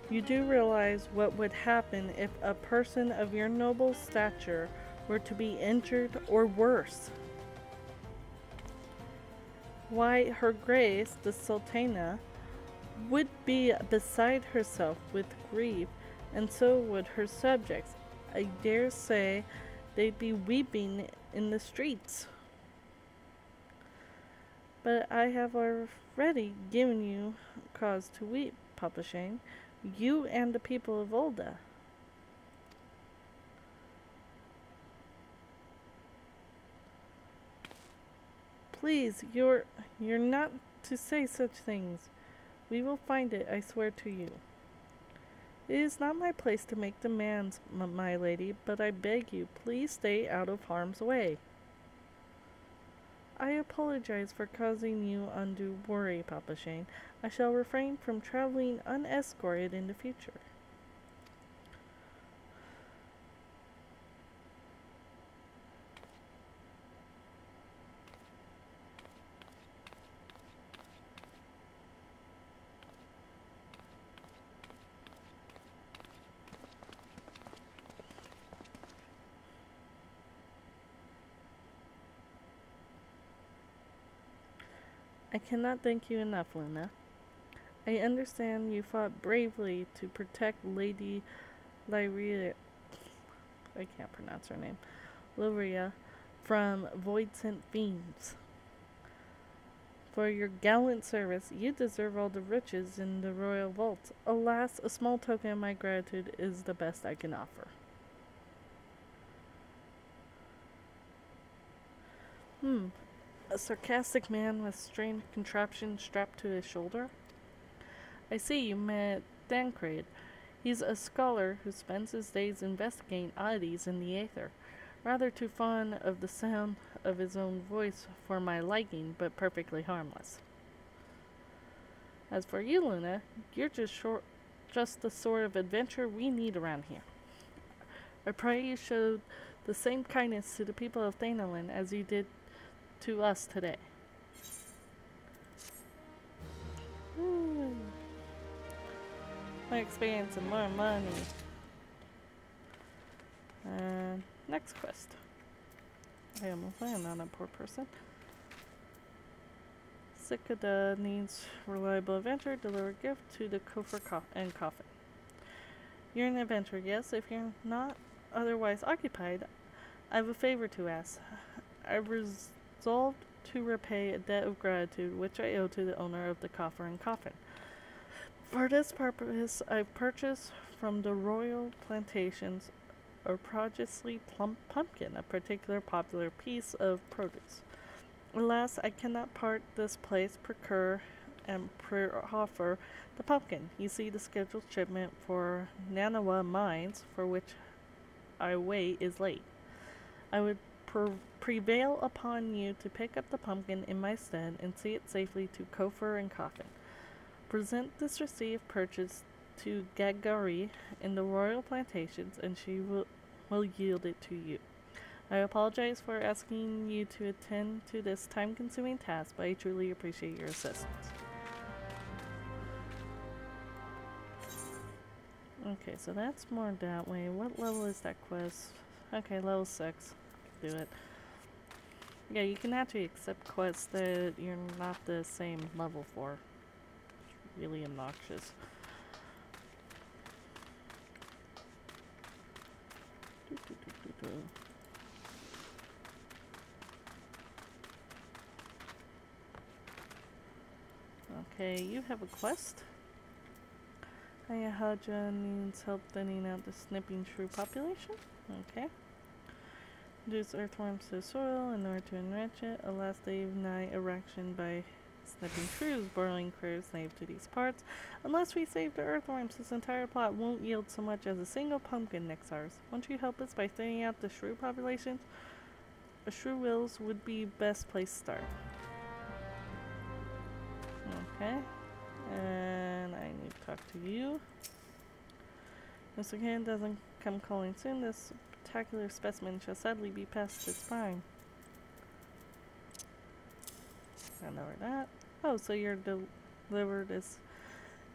You do realize what would happen if a person of your noble stature were to be injured or worse. Why, Her Grace, the Sultana, would be beside herself with grief, and so would her subjects. I dare say they'd be weeping in the streets. But I have already given you cause to weep, Papa Shane. You and the people of Ul'dah. Please, you're not to say such things. We will find it, I swear to you. It is not my place to make demands, my lady, but I beg you, please stay out of harm's way. I apologize for causing you undue worry, Papa Shane. I shall refrain from traveling unescorted in the future. I cannot thank you enough, Luna. I understand you fought bravely to protect Lady Lyria, I can't pronounce her name, Lyria, from void-sent fiends. For your gallant service, you deserve all the riches in the royal vaults. Alas, a small token of my gratitude is the best I can offer. A sarcastic man with strange contraption strapped to his shoulder? I see you met Dancraid. He's a scholar who spends his days investigating oddities in the aether. Rather too fond of the sound of his own voice for my liking, but perfectly harmless. As for you, Luna, you're just the sort of adventure we need around here. I pray you showed the same kindness to the people of Thanalan as you did to us today. More experience and more money. Next quest. I almost landed on a poor person. Cicada needs reliable adventurer. Deliver gift to the coffer and coffin. You're an adventurer, yes. If you're not otherwise occupied, I have a favor to ask. I resolved to repay a debt of gratitude which I owe to the owner of the coffer and coffin. For this purpose, I've purchased from the royal plantations a prodigiously plump pumpkin, a particular popular piece of produce. Alas, I cannot part this place, procure, and offer the pumpkin. You see, the scheduled shipment for Nanawa mines, for which I wait, is late. I would prevail upon you to pick up the pumpkin in my stead and see it safely to Kofor and Coffin. Present this received purchase to Gagari in the royal plantations, and she will yield it to you. I apologize for asking you to attend to this time-consuming task, but I truly appreciate your assistance. Okay, so that's more that way. What level is that quest? Okay, level 6. Do it. Yeah, you can actually accept quests that you're not the same level for. It's really obnoxious. Okay, you have a quest. Ayahaja needs help thinning out the snipping shrew population. Okay. Reduce earthworms to the soil in order to enrich it. Alas, they deny erection by snipping shrews. Boiling critters native to these parts. Unless we save the earthworms, this entire plot won't yield so much as a single pumpkin next ours. Won't you help us by thinning out the shrew populations? A shrew wills would be best place to start. Okay. And I need to talk to you. If the can doesn't come calling soon, this spectacular specimen shall sadly be past its prime. I know where that. Oh, so you're delivered as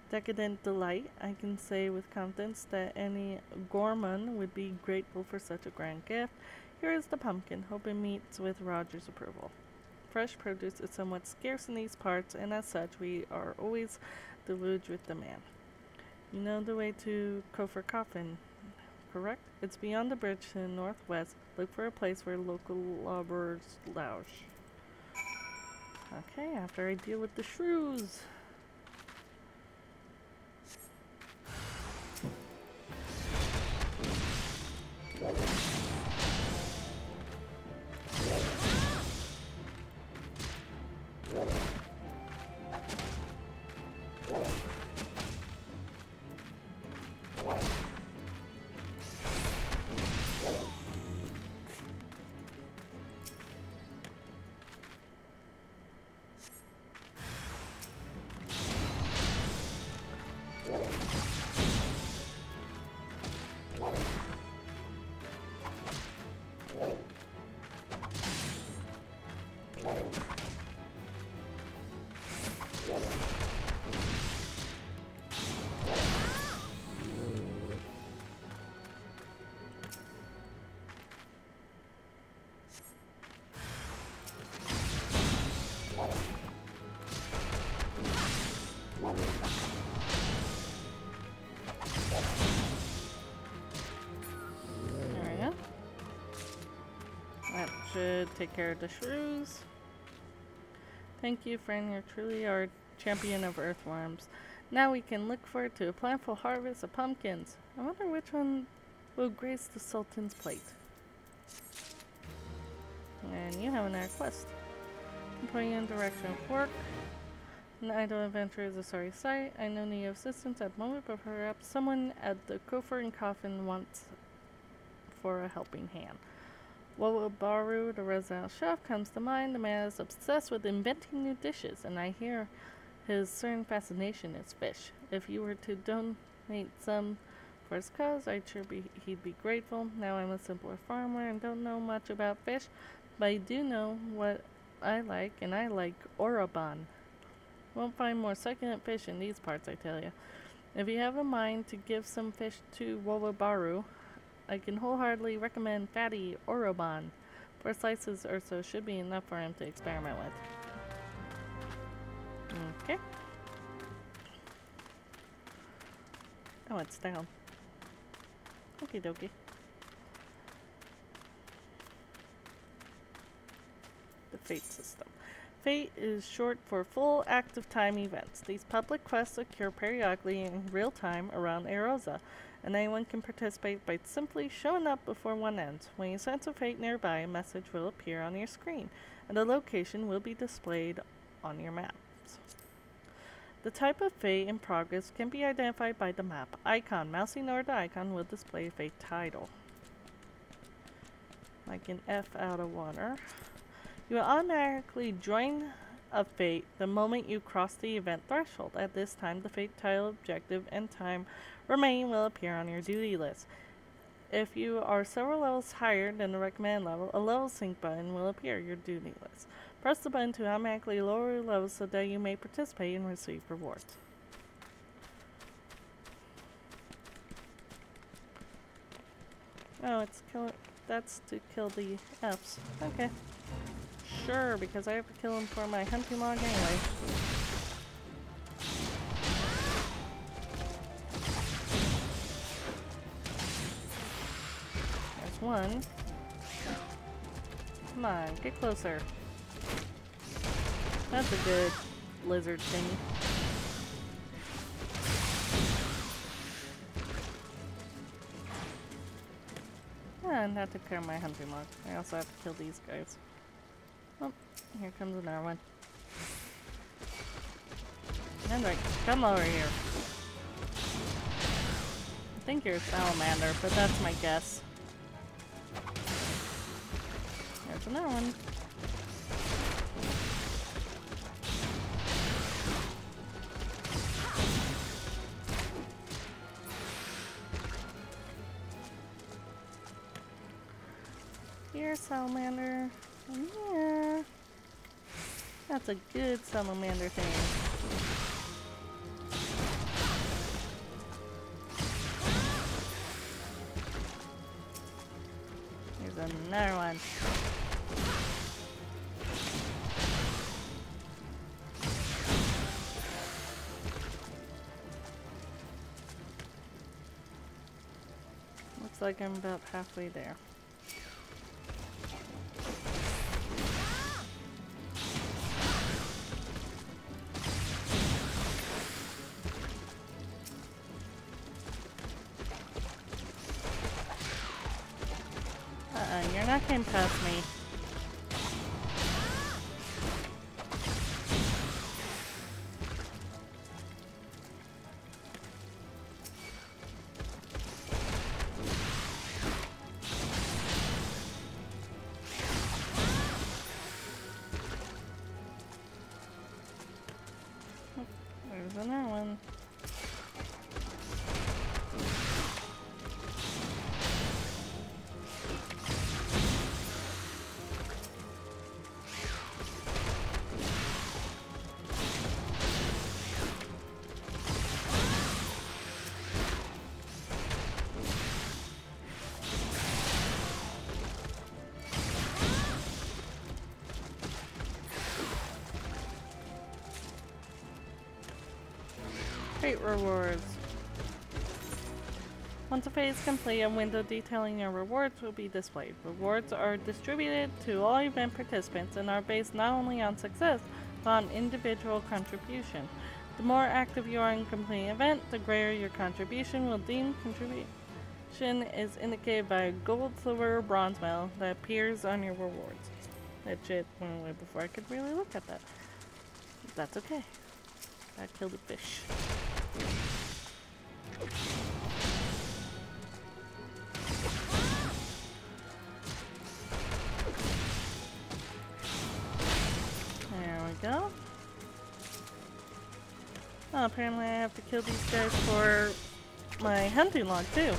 decadent delight. I can say with confidence that any gourmand would be grateful for such a grand gift. Here is the pumpkin. Hope it meets with Roger's approval. Fresh produce is somewhat scarce in these parts, and as such, we are always deluged with demand. You know the way to Kofor Coffin, correct? It's beyond the bridge to the northwest. Look for a place where local laborers lounge. Okay, after I deal with the shrews. Should take care of the shrews. Thank you, friend. You're truly our champion of earthworms. Now we can look forward to a plentiful harvest of pumpkins. I wonder which one will grace the Sultan's plate. And you have another quest. I'm pointing in the direction of work. An idle adventure is a sorry sight. I know need of assistance at the moment, but perhaps someone at the Kofor and Coffin wants for a helping hand. Wowobaru, the resident chef, comes to mind. The man is obsessed with inventing new dishes, and I hear his certain fascination is fish. If you were to donate some for his cause, I'd sure he'd be grateful. Now I'm a simpler farmer and don't know much about fish, but I do know what I like, and I like Oroban. Won't find more succulent fish in these parts, I tell you. If you have a mind to give some fish to Wowobaru, I can wholeheartedly recommend fatty Oroban. 4 slices or so should be enough for him to experiment with. Okay. Oh, it's down. Okie dokie. The fate system. Fate is short for full active time events. These public quests occur periodically in real time around Erosa, and anyone can participate by simply showing up before one ends. When you sense a fate nearby, a message will appear on your screen, and the location will be displayed on your maps. The type of fate in progress can be identified by the map icon. Mousing over the icon will display a fate title. like an F out of water. You will automatically join a fate the moment you cross the event threshold. At this time, the fate title, objective, and time remaining will appear on your duty list. If you are several levels higher than the recommended level, a level sync button will appear on your duty list. Press the button to automatically lower your levels so that you may participate and receive rewards. Oh, that's to kill the Fs. Okay. Sure, because I have to kill him for my hunting log anyway. There's one. Come on, get closer. That's a good lizard thing. And that took care of my hunting log. I also have to kill these guys. Oh, here comes another one. Hendrik, come over here. I think you're a salamander, but that's my guess. There's another one. Here, salamander. Yeah. That's a good salamander thing. There's another one. Looks like I'm about halfway there. You're not getting past me. Oh, there's another one. Fate rewards. Once a phase is complete, a window detailing your rewards will be displayed. Rewards are distributed to all event participants and are based not only on success, but on individual contribution. The more active you are in completing an event, the greater your contribution will deem. Contribution is indicated by a gold, silver, or bronze medal that appears on your rewards. That shit went away before I could really look at that. That's okay. I killed a fish. There we go. Oh, apparently I have to kill these guys for my hunting log too.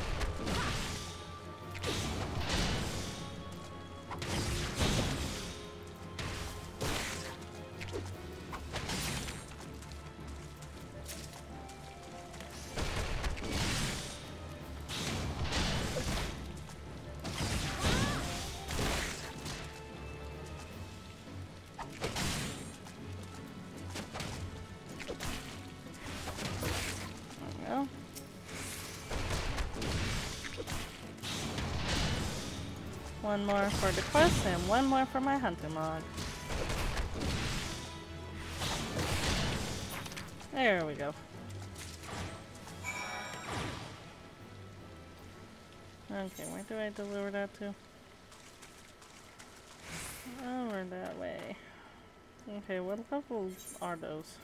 One more for the quest and one more for my hunting log. There we go. Okay, where do I deliver that to? Over that way. Okay, what levels are those?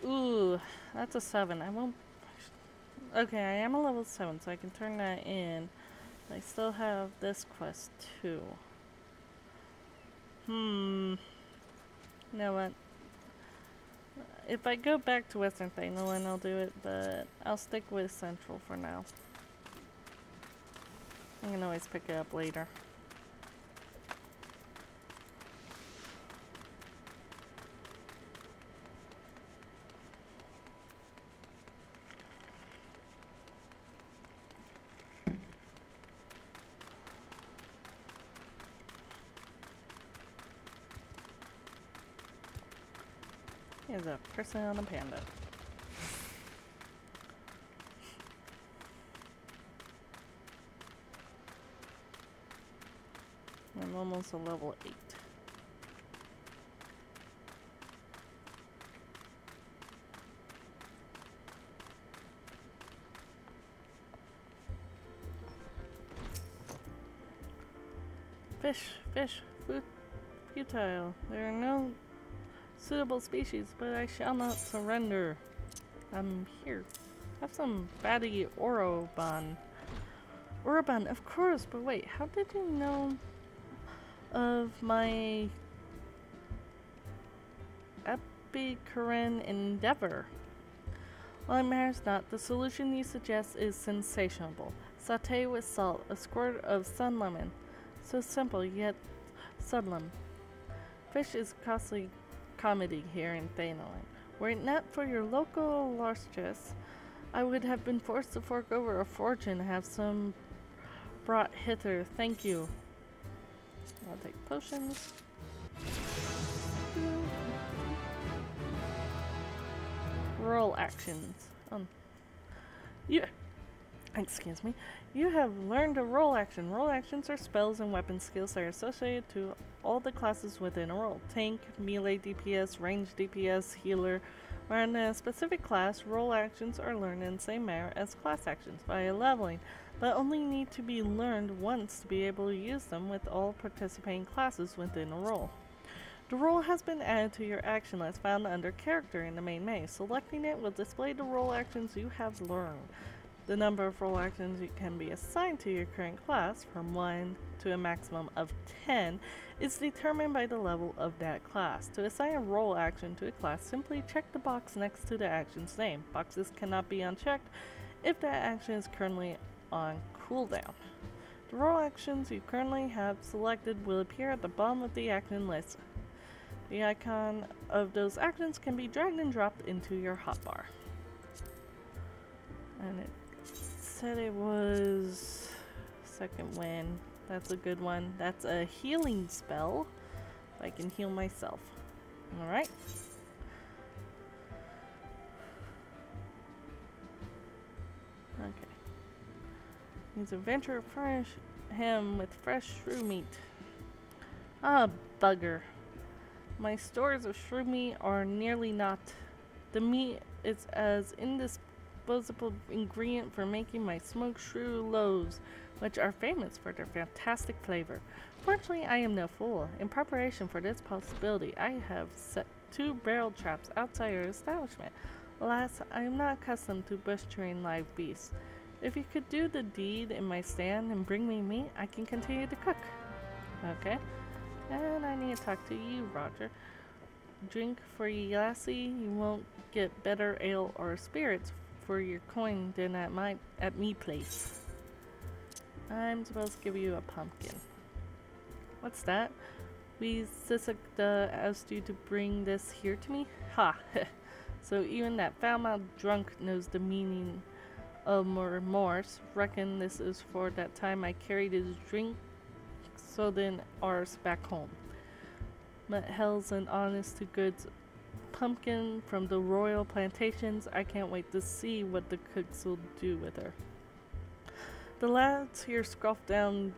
Ooh, that's a 7. I won't... Okay, I am a level 7, so I can turn that in. I still have this quest too. You know what? If I go back to Western Thanalan, I'll do it, but I'll stick with Central for now. I can always pick it up later. Here's a person on a panda. I'm almost a level 8. Fish, futile. There are no suitable species, but I shall not surrender. I'm here. Have some fatty Oroban. Oroban, of course, but wait, how did you know of my Epicurean endeavor? Well, it matters not. The solution you suggest is sensational. Sauté with salt, a squirt of sun lemon. So simple, yet sublim. Fish is costly comedy here in Thanalan. Were it not for your local largesse, I would have been forced to fork over a fortune to have some brought hither. Thank you. I'll take potions. Roll actions. Excuse me. You have learned a roll action. Roll actions are spells and weapon skills that are associated to all the classes within a role. Tank, melee DPS, range DPS, healer. Or in a specific class, roll actions are learned in the same manner as class actions via leveling, but only need to be learned once to be able to use them with all participating classes within a role. The role has been added to your action list found under character in the main menu. Selecting it will display the role actions you have learned. The number of role actions you can be assigned to your current class, from 1 to a maximum of 10, is determined by the level of that class. To assign a role action to a class, simply check the box next to the action's name. Boxes cannot be unchecked if that action is currently on cooldown. The role actions you currently have selected will appear at the bottom of the action list. The icon of those actions can be dragged and dropped into your hotbar. And it said it was second wind. That's a good one. That's a healing spell. If I can heal myself. Alright. Okay. Needs a venture to furnish him with fresh shrew meat. Ah, bugger. My stores of shrew meat are nearly not. The meat is as indisposable ingredient for making my smoked shrew loaves, which are famous for their fantastic flavor. Fortunately, I am no fool. In preparation for this possibility, I have set 2 barrel traps outside your establishment. Alas, I am not accustomed to butchering live beasts. If you could do the deed in my stand and bring me meat, I can continue to cook. Okay. And I need to talk to you, Roger. Drink for ye lassie. You won't get better ale or spirits for your coin than at me place. I'm supposed to give you a pumpkin. What's that? We Sisakda asked you to bring this here to me? Ha! So even that foul-mouthed drunk knows the meaning of remorse. Reckon this is for that time I carried his drink, so then ours back home. But hell's an honest-to-goods pumpkin from the royal plantations. I can't wait to see what the cooks will do with her. The lads here scoffed down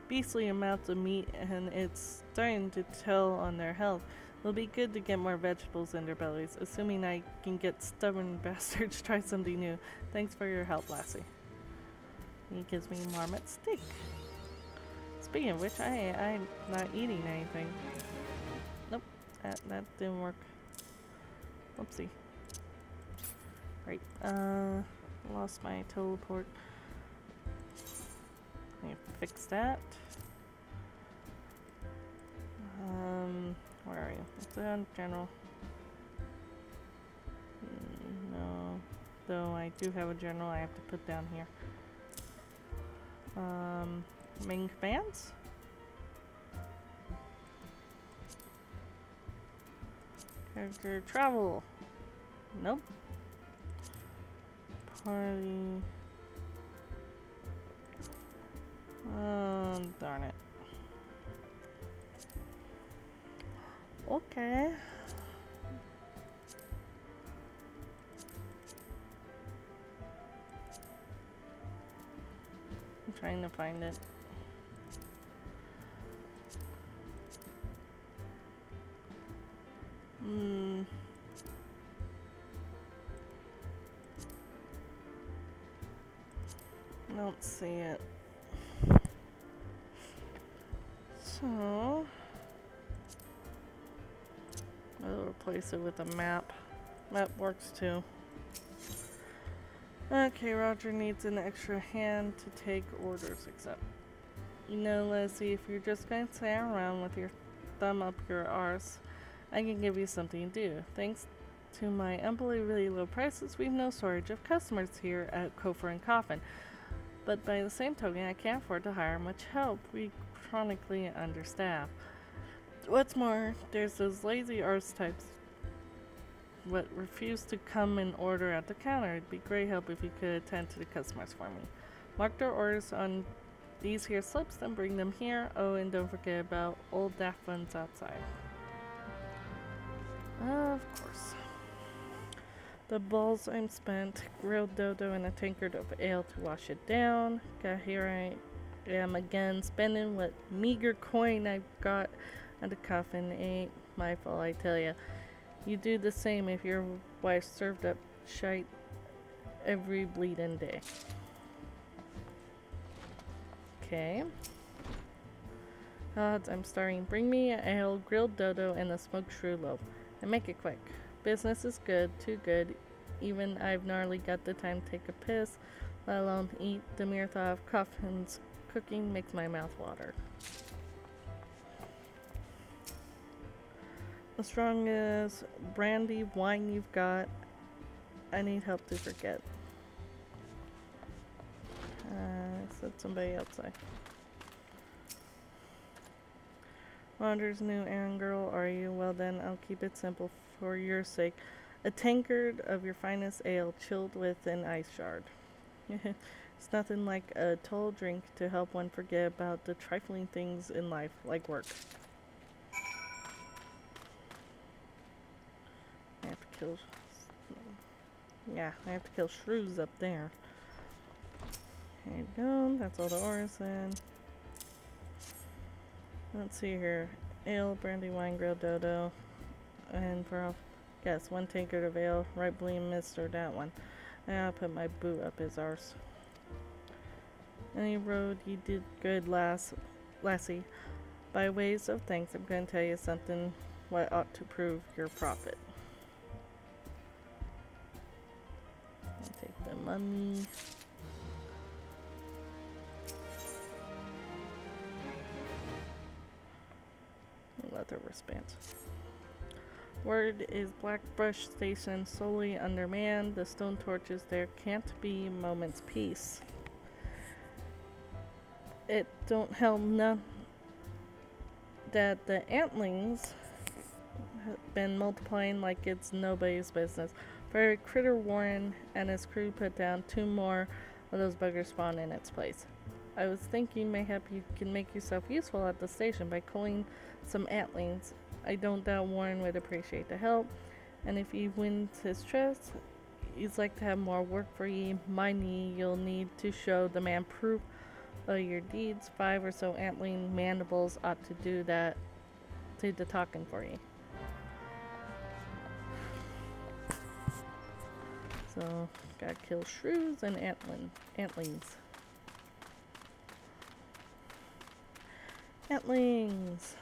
beastly amounts of meat, and it's starting to tell on their health. It'll be good to get more vegetables in their bellies, assuming I can get stubborn bastards to try something new. Thanks for your help, lassie. He gives me marmot steak. Speaking of which, I'm not eating anything. Nope, that didn't work. Whoopsie. Right, lost my teleport. Let me fix that. Where are you? It's on general. No. Though I do have a general I have to put down here. Main commands? Character travel. Nope. Party. Oh, darn it. Okay. I'm trying to find it. I don't see it. So I'll replace it with a map. Map works too. Okay, Roger needs an extra hand to take orders, except, you know, Leslie, if you're just going to sit around with your thumb up your arse, I can give you something to do. Thanks to my unbelievably low prices, we've no shortage of customers here at Kofor and Coffin. But by the same token, I can't afford to hire much help. We chronically understaffed. What's more, there's those lazy arse types what refuse to come and order at the counter. It'd be great help if you could attend to the customers for me. Mark their orders on these here slips, then bring them here. Oh, and don't forget about old daft funds outside. Of course. The balls I'm spent, grilled dodo and a tankard of ale to wash it down. Here I am again, spending what meager coin I've got at the coffin. Ain't my fault, I tell ya. You do the same if your wife served up shite every bleeding day. Okay. Odds, I'm starting. Bring me a ale, grilled dodo, and a smoked shrew loaf. And make it quick. Business is good, too good. Even I've gnarly got the time to take a piss, let alone eat. The mere thought of Coffin's cooking makes my mouth water. The strongest brandy wine you've got. I need help to forget. Said somebody outside. Roger's new errand girl, are you? Well then, I'll keep it simple for your sake. A tankard of your finest ale, chilled with an ice shard. It's nothing like a tall drink to help one forget about the trifling things in life, like work. I have to kill... Yeah, I have to kill shrews up there. There you go, that's all the orison. Let's see here. Ale, brandy, wine, grilled dodo. And for, yes, one tankard of ale. Right bleem missed or that one. I'll put my boot up his arse. Any road you did good, lassie. By ways of thanks, I'm going to tell you something what ought to prove your profit. I'll take the money. Leather wristbands. Word is Blackbrush Station solely undermanned. The stone torches there can't be a moment's peace. It don't help none that the antlings have been multiplying like it's nobody's business. For Critter Warren and his crew put down 2 more of those buggers spawn in its place. I was thinking mayhap you can make yourself useful at the station by culling some antlings. I don't doubt Warren would appreciate the help, and if he wins his trust, he's like to have more work for ye. Mind ye, you'll need to show the man proof of your deeds. 5 or so antling mandibles ought to do that, do the talking for ye. So, gotta kill shrews and antlings. Antlings!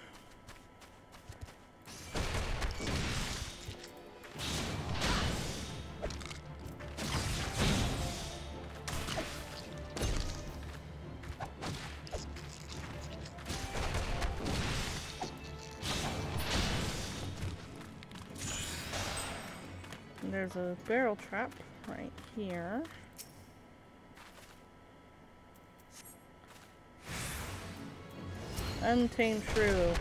And there's a barrel trap right here. Untamed shrew.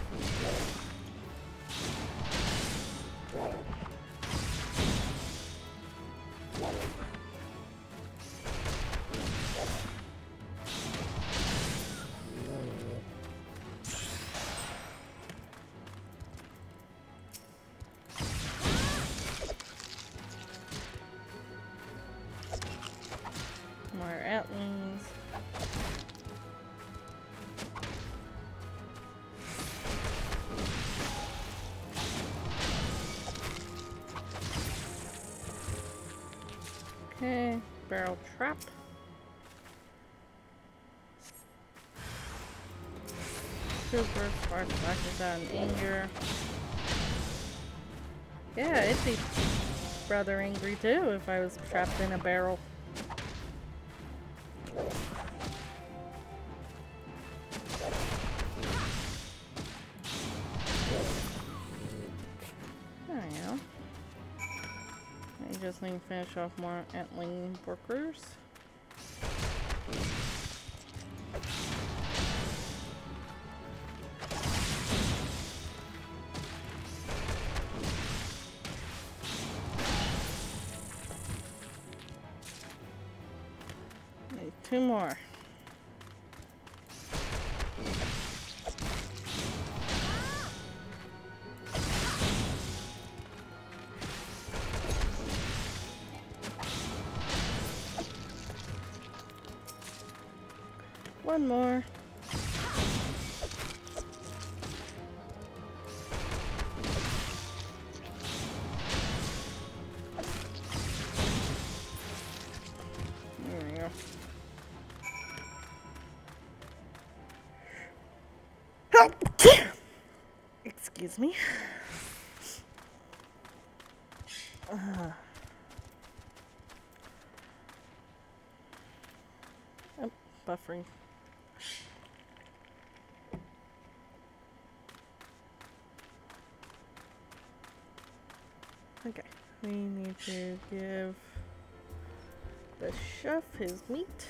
More antlers. Okay, barrel trap. Super spark flashes out in anger. Yeah, it'd be rather angry too if I was trapped in a barrel. There we go. I just need to finish off more antling workers. Need 2 more. One more. There we go. Oh! Excuse me. Oh, buffering. Okay, we need to give the chef his meat.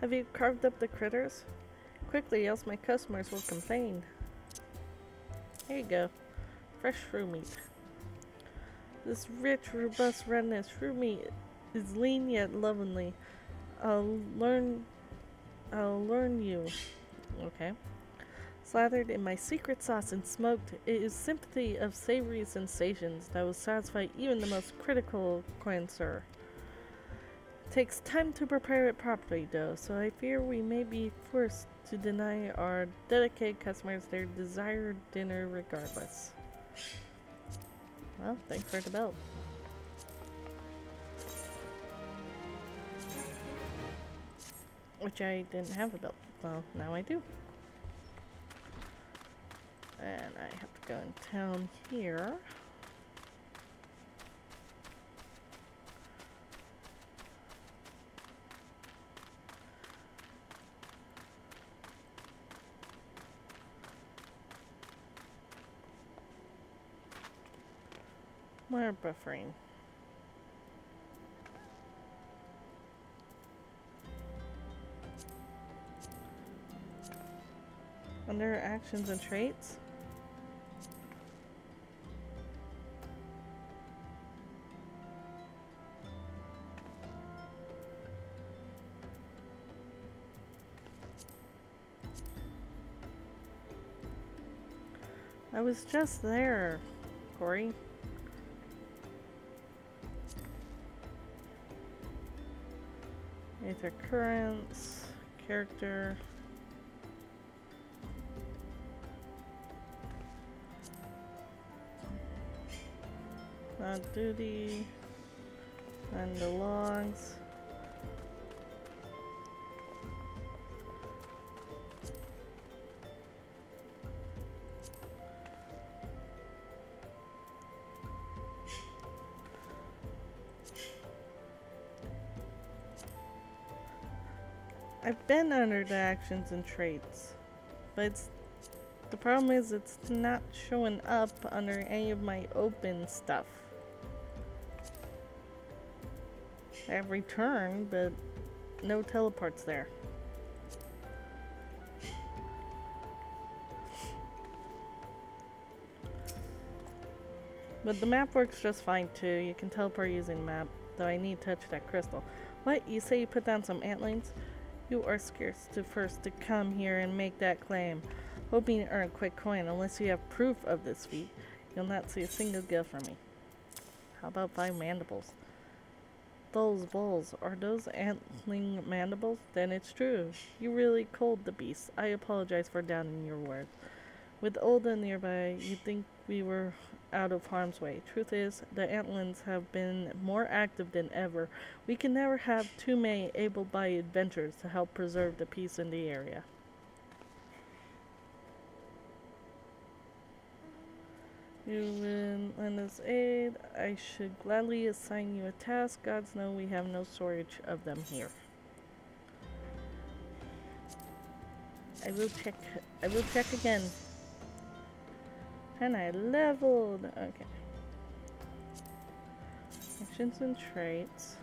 Have you carved up the critters? Quickly, else my customers will complain. Here you go. Fresh shrew meat. This rich, robust redness shrew meat is lean yet lovely. I'll learn you. Okay. Slathered in my secret sauce and smoked, it is sympathy of savory sensations that will satisfy even the most critical connoisseur. It takes time to prepare it properly though, so I fear we may be forced to deny our dedicated customers their desired dinner regardless. Well, thanks for the belt. Which I didn't have a belt. Well, now I do. And I have to go in town here. More buffering. Under actions and traits. I was just there, Corey. Aether currents, character. Not duty. And the logs. I've been under the actions and traits, but the problem is it's not showing up under any of my open stuff. I have return, but no teleports there. But the map works just fine too. You can teleport using the map, though I need to touch that crystal. What? You say you put down some antlings? You are scarce the first to come here and make that claim. Hoping to earn a quick coin. Unless you have proof of this feat, you'll not see a single gift from me. How about 5 mandibles? Those bulls, are those antling mandibles? Then it's true. You really culled the beast. I apologize for doubting your word. With Olda nearby, you'd think we were out of harm's way. Truth is, the antlings have been more active than ever. We can never have too many able-bodied adventurers to help preserve the peace in the area. You will lend us aid. I should gladly assign you a task. Gods know we have no shortage of them here. I will check. I will check again. And I leveled. Okay. Actions and traits.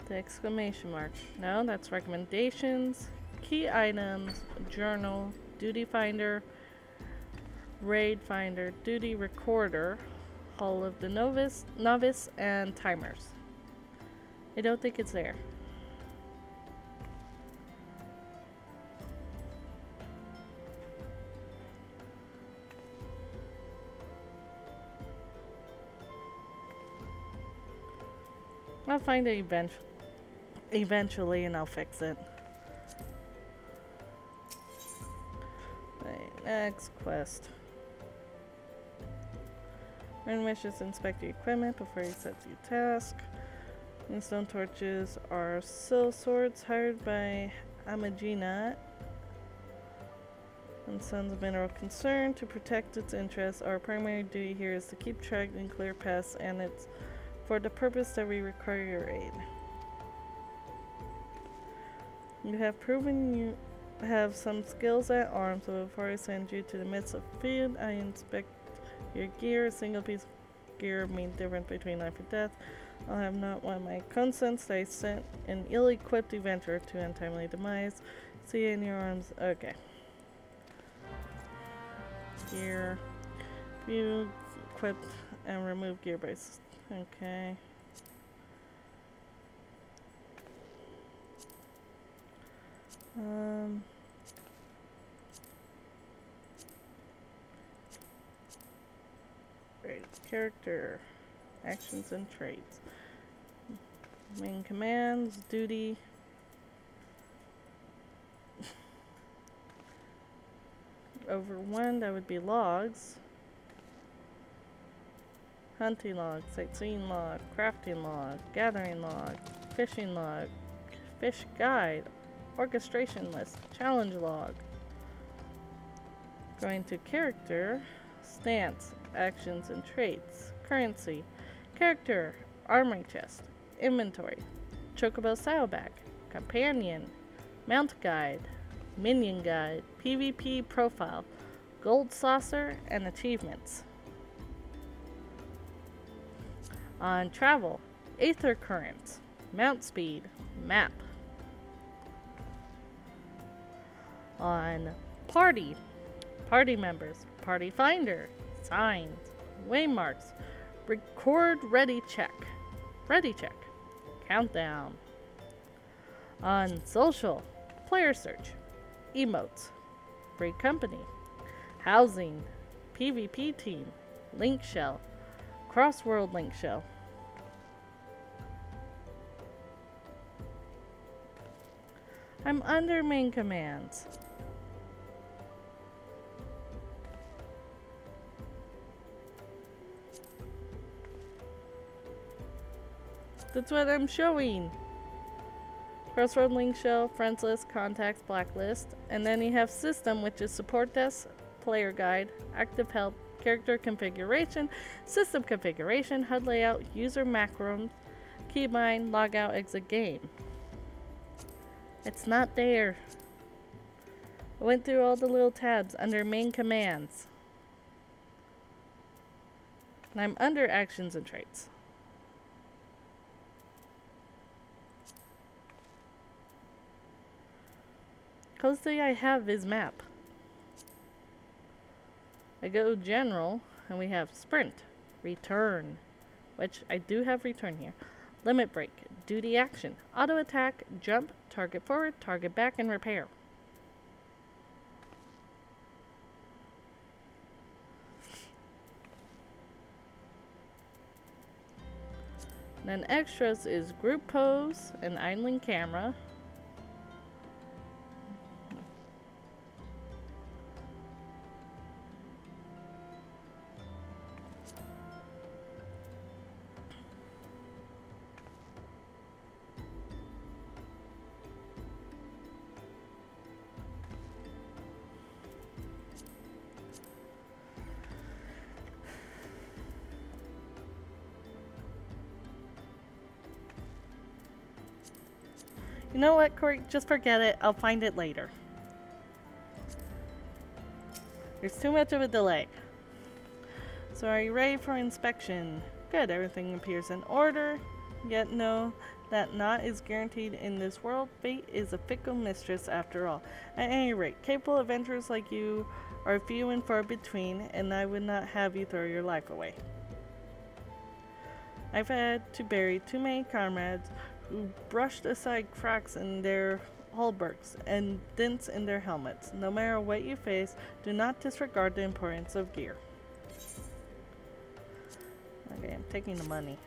The exclamation mark. No, that's recommendations. Key items. Journal. Duty finder. Raid finder. Duty recorder. Hall of the novice and timers. I don't think it's there. I'll find it eventually and I'll fix it. Right, next quest. Random missions, inspect your equipment before you set your task. And stone torches are soul swords hired by Amagina and Sons of Mineral Concern to protect its interests. Our primary duty here is to keep track and clear pests, and it's for the purpose that we require your aid. You have proven you have some skills at arms, so before I send you to the midst of field, I inspect your gear. A single piece of gear means difference between life and death. I'll have not one of my consents that I sent an ill-equipped adventurer to untimely demise. See you in your arms. Okay. Gear. View, equip, and remove gear base. Okay. Right, character, actions and traits. Main commands, duty. Over 1, that would be logs. Hunting log, sightseeing log, crafting log, gathering log, fishing log, fish guide, orchestration list, challenge log. Going to character, stance, actions and traits, currency, character, armory chest, inventory, chocobo saddleback, companion, mount guide, minion guide, PvP profile, gold saucer, and achievements. On travel, aether currents, mount speed, map. On party, party members, party finder, signs, waymarks, record ready check, countdown. On social, player search, emotes, free company, housing, PvP team, link shell, crossworld link shell. I'm under main commands. That's what I'm showing. Crossroad link shell, friends list, contacts, blacklist, and then you have system, which is support desk, player guide, active help, character configuration, system configuration, HUD layout, user macros, keybind, logout, exit game. It's not there. I went through all the little tabs under main commands. And I'm under actions and traits. Closely I have his map. I go general, and we have sprint, return, which I do have return here. Limit break, duty action, auto attack, jump, target forward, target back, and repair. And then extras is group pose and idling camera. You know what, Corey? Just forget it. I'll find it later. There's too much of a delay. So are you ready for inspection? Good, everything appears in order. Yet know that not is guaranteed in this world. Fate is a fickle mistress after all. At any rate, capable adventurers like you are few and far between, and I would not have you throw your life away. I've had to bury too many comrades who brushed aside cracks in their hauberks and dents in their helmets. No matter what you face, do not disregard the importance of gear. Okay, I'm taking the money.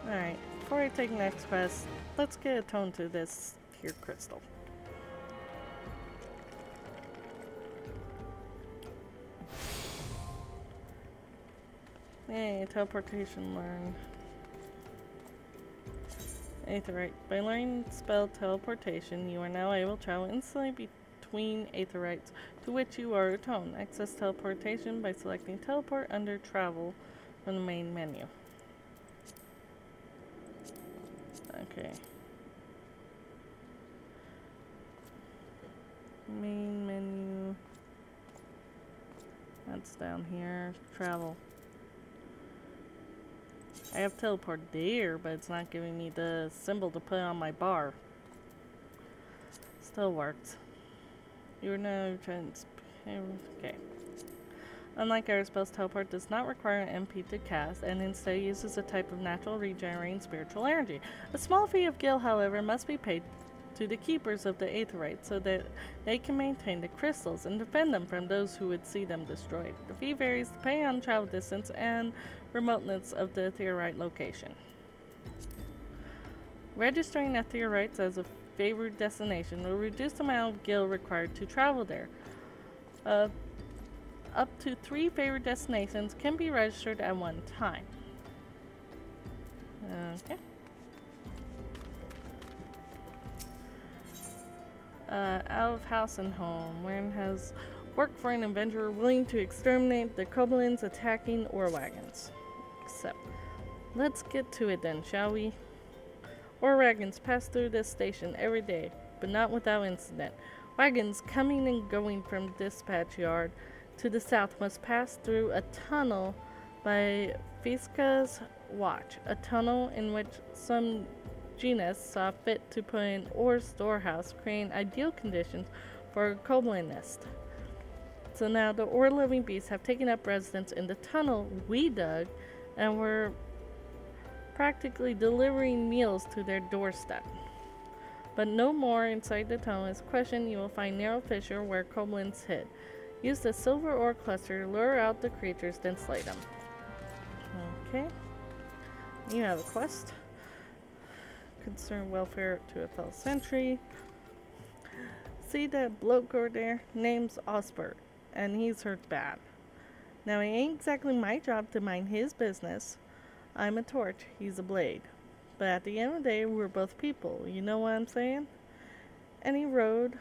Alright, before I take next quest, let's get attuned to this here crystal. Yay, teleportation learned. Aetheryte. By learning the spell teleportation, you are now able to travel instantly between aetherytes to which you are attuned. Access teleportation by selecting teleport under travel from the main menu. Okay. Main menu. That's down here. Travel. I have teleport there, but it's not giving me the symbol to put on my bar. Still works. You are now okay. Unlike our spells, teleport does not require an MP to cast, and instead uses a type of natural regenerating spiritual energy. A small fee of gil, however, must be paid to the keepers of the aetheryte so that they can maintain the crystals and defend them from those who would see them destroyed. The fee varies depending on travel distance and remoteness of the aetheryte location. Registering aetherytes as a favored destination will reduce the amount of gil required to travel there. Up to 3 favored destinations can be registered at one time. Okay. Out of house and home. Wherein has worked for an adventurer willing to exterminate the kobolins attacking ore wagons. Except, let's get to it then, shall we? Ore wagons pass through this station every day, but not without incident. Wagons coming and going from dispatch yard to the south must pass through a tunnel by Fiska's watch, a tunnel in which some genus saw fit to put an ore storehouse, creating ideal conditions for a kobold nest. So now the ore living beasts have taken up residence in the tunnel we dug, and we're practically delivering meals to their doorstep. But no more inside the tunnel is questioned. You will find narrow fissure where kobolds hid. Use the silver ore cluster to lure out the creatures, then slay them. Okay. You have a quest. Concern welfare to a fellow sentry. See that bloke over there? Name's Osbert, and he's hurt bad. Now, it ain't exactly my job to mind his business. I'm a torch, he's a blade. But at the end of the day, we're both people. You know what I'm saying? Any road.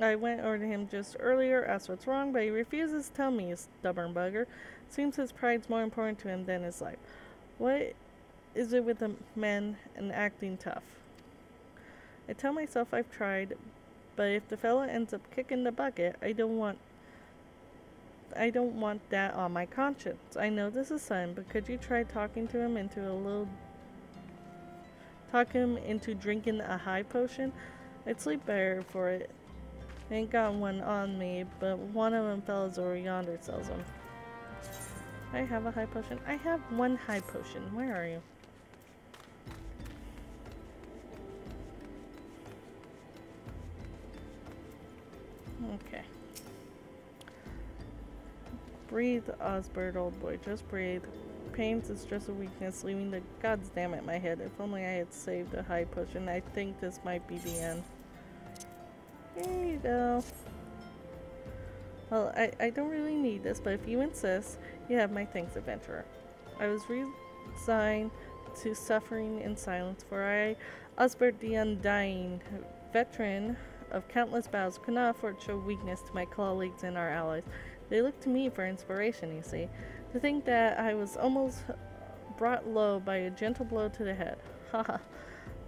I went over to him just earlier, asked what's wrong, but he refuses to tell me, stubborn bugger. Seems his pride's more important to him than his life. What is it with the men and acting tough? I tell myself I've tried, but if the fella ends up kicking the bucket, I don't want I don't want that on my conscience. I know this is sudden, but could you try talking him into drinking a high potion? I'd sleep better for it. I ain't got one on me, but one of them fellas over yonder sells them. I have a high potion. I have one high potion. Where are you? Okay. Breathe, Osbert, old boy. Just breathe. Pains is just a weakness, leaving the gods damn it my head. If only I had saved a high potion. I think this might be the end. Here you go. Well, I don't really need this, but if you insist, you have my thanks, adventurer. I was resigned to suffering in silence, for I, Osbert the Undying, veteran of countless battles, could not afford to show weakness to my colleagues and our allies. They looked to me for inspiration, you see. To think that I was almost brought low by a gentle blow to the head. Haha.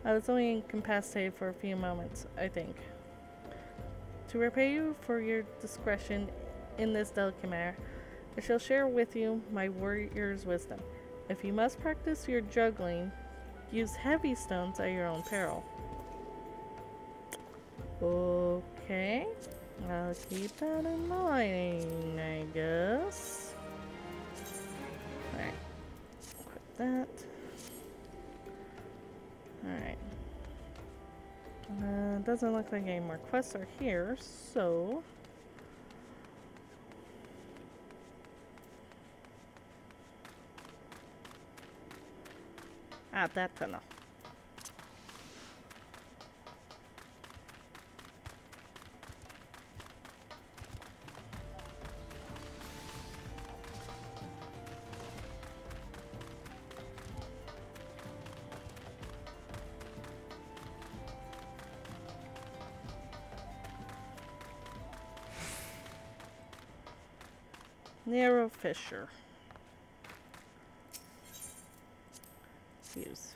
I was only incapacitated for a few moments, I think. To repay you for your discretion in this delicate matter, I shall share with you my warrior's wisdom. If you must practice your juggling, use heavy stones at your own peril. Okay. I'll keep that in mind, I guess. Alright. Equip that. Alright. Doesn't look like any more quests are here, so... that tunnel. Narrow fissure. Use.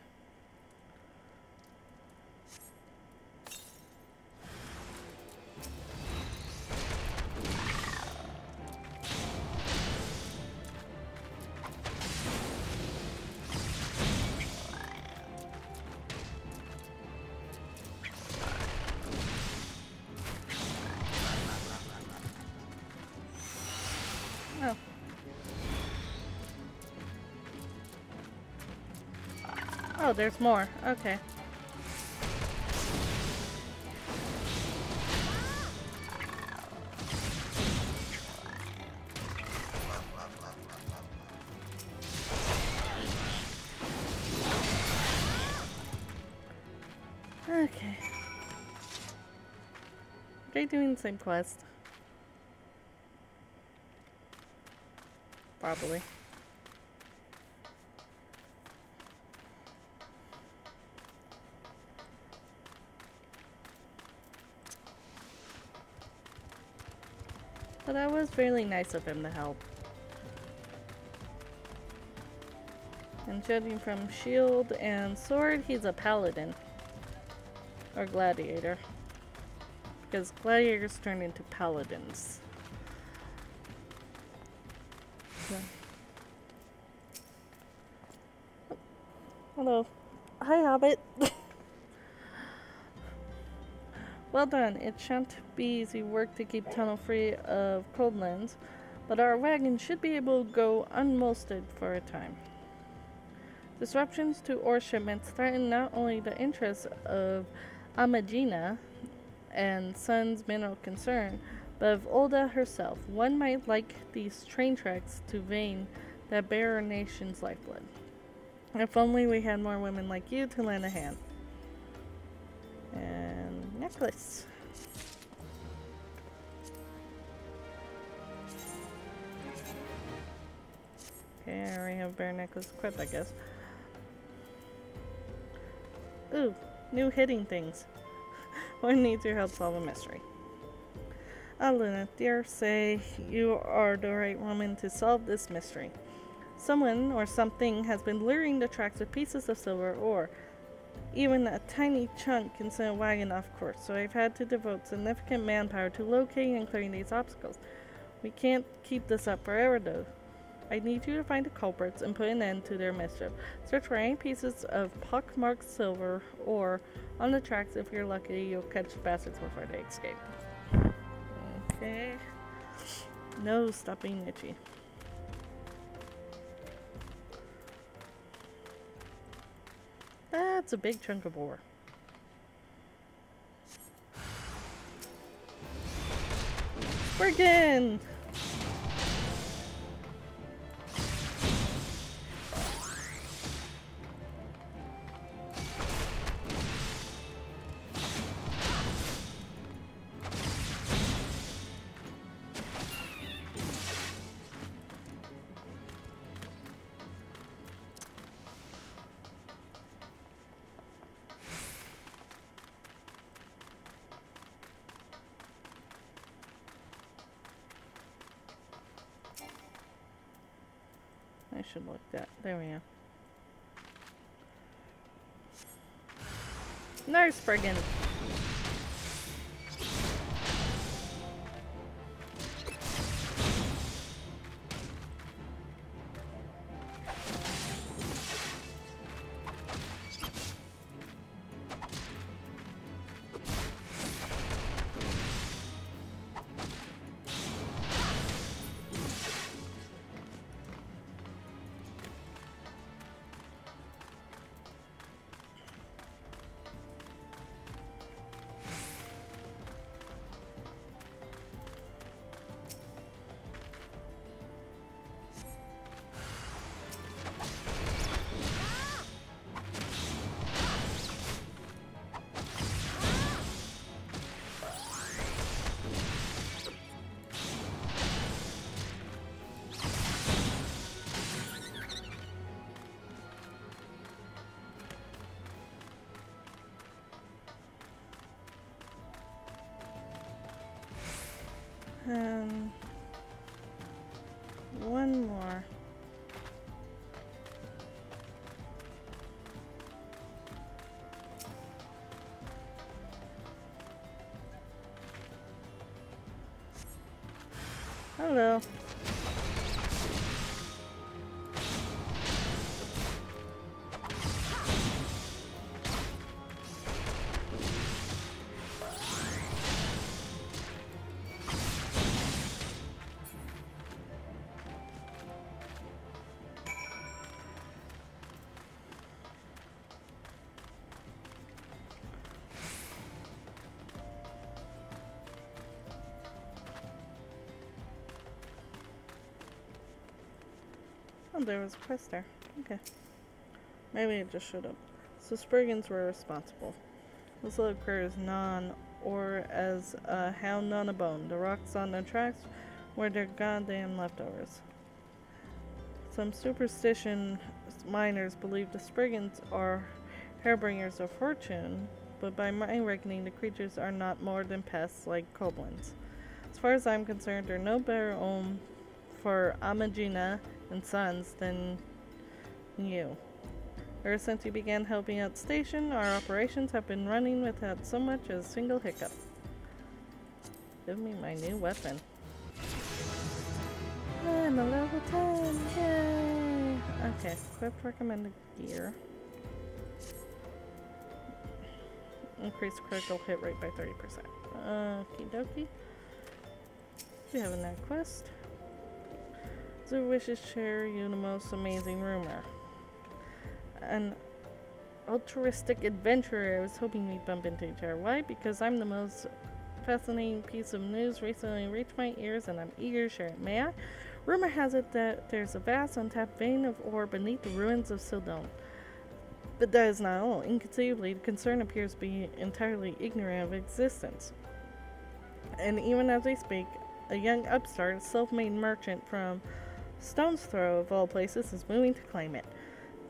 Oh. Oh, there's more. Okay. Okay. Are they doing the same quest? Probably. But that was really nice of him to help. And judging from shield and sword, he's a paladin. Or gladiator. Because gladiators turn into paladins. So. Oh, hello. Hi, Hobbit. Well done. It shan't be easy work to keep tunnel free of coldlands, but our wagon should be able to go unmolested for a time. Disruptions to ore shipments threaten not only the interests of Amagina and Sun's mineral concern, but of Olda herself. One might like these train tracks to vein that bear our nation's lifeblood. If only we had more women like you to lend a hand. And necklace. Okay, I already have bear necklace equipped, I guess. Ooh, new hitting things. One needs your help solve a mystery. Ah, Luna, dare say you are the right woman to solve this mystery. Someone or something has been luring the tracks with pieces of silver ore. Even a tiny chunk can send a wagon off course, so I've had to devote significant manpower to locating and clearing these obstacles. We can't keep this up forever, though. I need you to find the culprits and put an end to their mischief. Search for any pieces of pockmarked silver or on the tracks. If you're lucky, you'll catch the bastards before they escape. Okay. No, stop being itchy. That's a big chunk of ore. Friggin'! I should look that. There we go. Nurse friggin'. One more. Hello. Oh, there was a quest there. Okay. Maybe it just showed up. So Spriggans were responsible. This little critter is none, or as a hound on a bone. The rocks on the tracks were their goddamn leftovers. Some superstition miners believe the Spriggans are harbingers of fortune, but by my reckoning, the creatures are not more than pests like goblins. As far as I'm concerned, they're no better home for Amagina and Sons than you. Ever since you began helping out the station, our operations have been running without so much as a single hiccup. Give me my new weapon. I'm a level 10, yay! Okay, equip recommended gear. Increase critical hit rate by 30%. Okie dokie. We have another quest. Zoo wishes to share you the most amazing rumor. An altruistic adventurer I was hoping we'd bump into each other. Why? Because I'm the most fascinating piece of news recently reached my ears and I'm eager to share it. May I? Rumor has it that there's a vast untapped vein of ore beneath the ruins of Sildon. But that is not all. Inconceivably, the concern appears to be entirely ignorant of existence. And even as we speak, a young upstart, self-made merchant from Stone's Throw, of all places, is moving to claim it.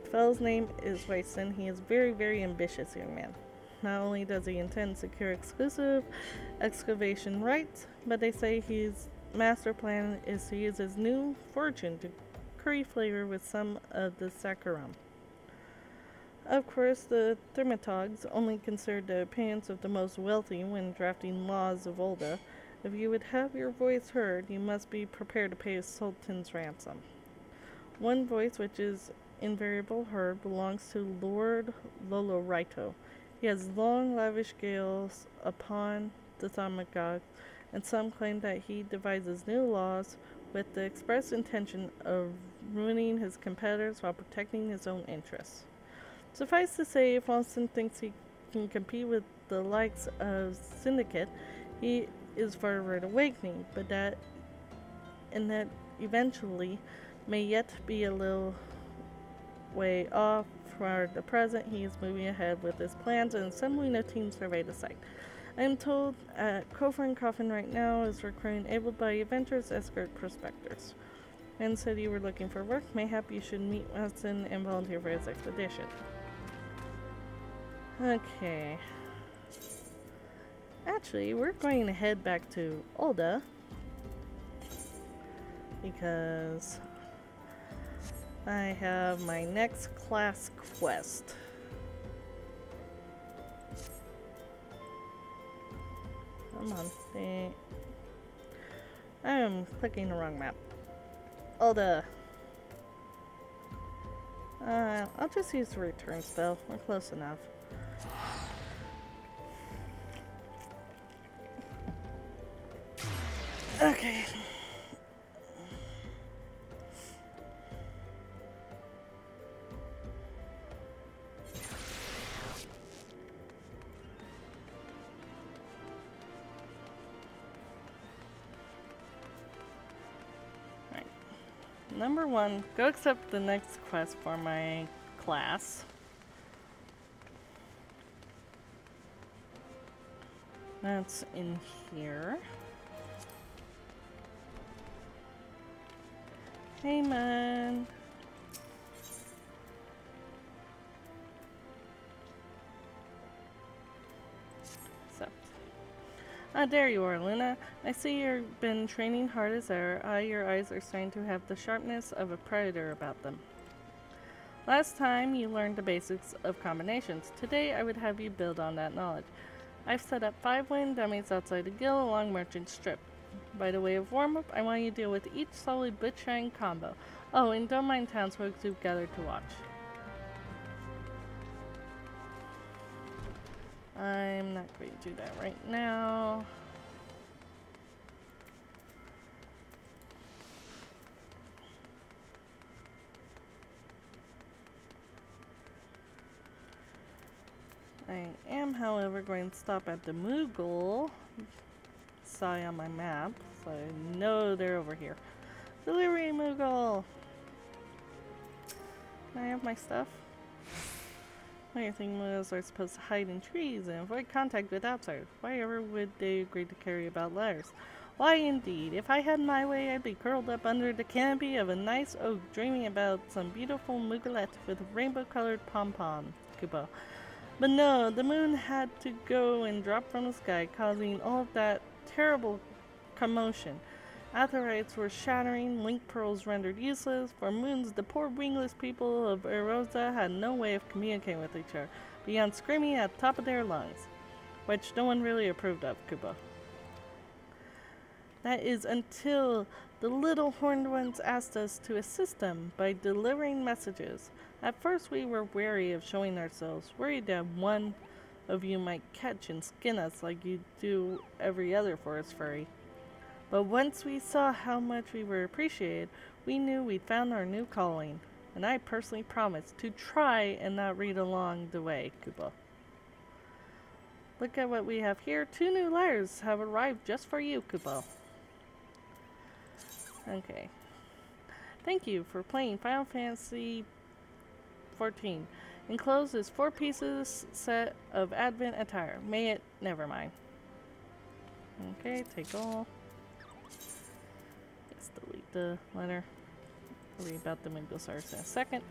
The fellow's name is Wyston. He is very, very ambitious young man. Not only does he intend to secure exclusive excavation rights, but they say his master plan is to use his new fortune to curry flavor with some of the saccharum. Of course, the Thermatogs only considered the opinions of the most wealthy when drafting laws of Olda. If you would have your voice heard, you must be prepared to pay a sultan's ransom. One voice, which is invariable heard, belongs to Lord Lolorito. He has long, lavish gales upon the Thaumagogs, and some claim that he devises new laws with the express intention of ruining his competitors while protecting his own interests. Suffice to say, if Alston thinks he can compete with the likes of Syndicate, he is for a rude awakening, but that eventually may yet be a little way off. For the present, he is moving ahead with his plans and assembling a team survey the site. I am told Cofer & Coffin right now is recruiting able-bodied adventurers, escort prospectors. And said you were looking for work. Mayhap you should meet Watson and volunteer for his expedition. Okay. Actually, we're going to head back to Ul'dah because I have my next class quest. Come on. I am clicking the wrong map. Ul'dah. I'll just use the return spell. We're close enough. Okay. Right. Number 1, go accept the next quest for my class. That's in here. Hey, man. So. There you are, Luna. I see you've been training hard as ever. Your eyes are starting to have the sharpness of a predator about them. Last time, you learned the basics of combinations. Today, I would have you build on that knowledge. I've set up 5 wind dummies outside the guild along Merchant Strip. By the way of warm-up, I want you to deal with each solid butchering combo. Oh, and don't mind townsfolk who've gathered to watch. I'm not going to do that right now. I am, however, going to stop at the Moogle. Saw on my map, so I know they're over here. Delivery Moogle! Can I have my stuff? Why do you think Moogles are supposed to hide in trees and avoid contact with outsiders? Why ever would they agree to carry about letters? Why indeed, if I had my way, I'd be curled up under the canopy of a nice oak, dreaming about some beautiful Mooglet with rainbow-colored pom-pom, Kupo. But no, the moon had to go and drop from the sky, causing all of that terrible commotion. Aetherytes were shattering, link pearls rendered useless. For moons, the poor wingless people of Erosa had no way of communicating with each other, beyond screaming at the top of their lungs, which no one really approved of, Kupo. That is until the little horned ones asked us to assist them by delivering messages. At first we were wary of showing ourselves, worried that one of you might catch and skin us like you do every other forest furry. But once we saw how much we were appreciated, we knew we'd found our new calling, and I personally promised to try and not read along the way, Kupo. Look at what we have here. 2 new letters have arrived just for you, Kupo. Okay. Thank you for playing Final Fantasy XIV. Enclosed is 4 pieces set of Advent attire. May it... never mind. Okay, take all. Let's delete the letter. I'll read about the Moogles in a second.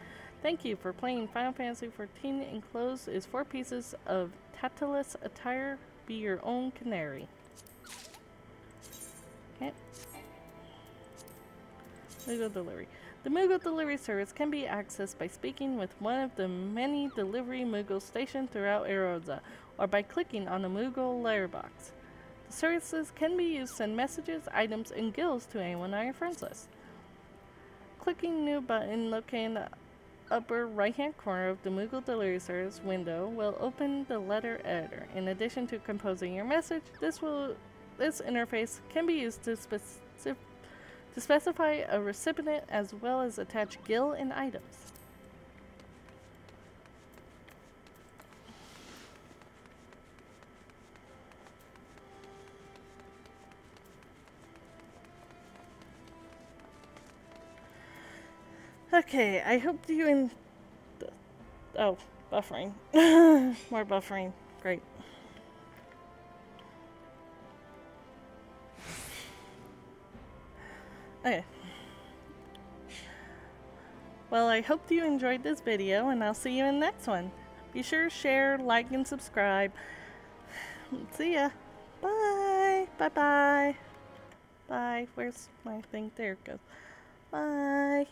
Thank you for playing Final Fantasy XIV. Enclosed is 4 pieces of Tantalus attire. Be your own canary. Okay. Moogle delivery. The Moogle delivery service can be accessed by speaking with one of the many delivery Moogles stationed throughout Erosa, or by clicking on the Moogle letterbox. The services can be used to send messages, items, and gills to anyone on your friends list. Clicking new button located in the upper right-hand corner of the Moogle Delivery Service window will open the letter editor. In addition to composing your message, this interface can be used to specify a recipient as well as attach gil and items. Okay, I hope you oh, buffering. More buffering. Great. Okay. Well, I hope you enjoyed this video, and I'll see you in the next one. Be sure to share, like, and subscribe. See ya. Bye. Bye-bye. Bye. Where's my thing? There it goes. Bye.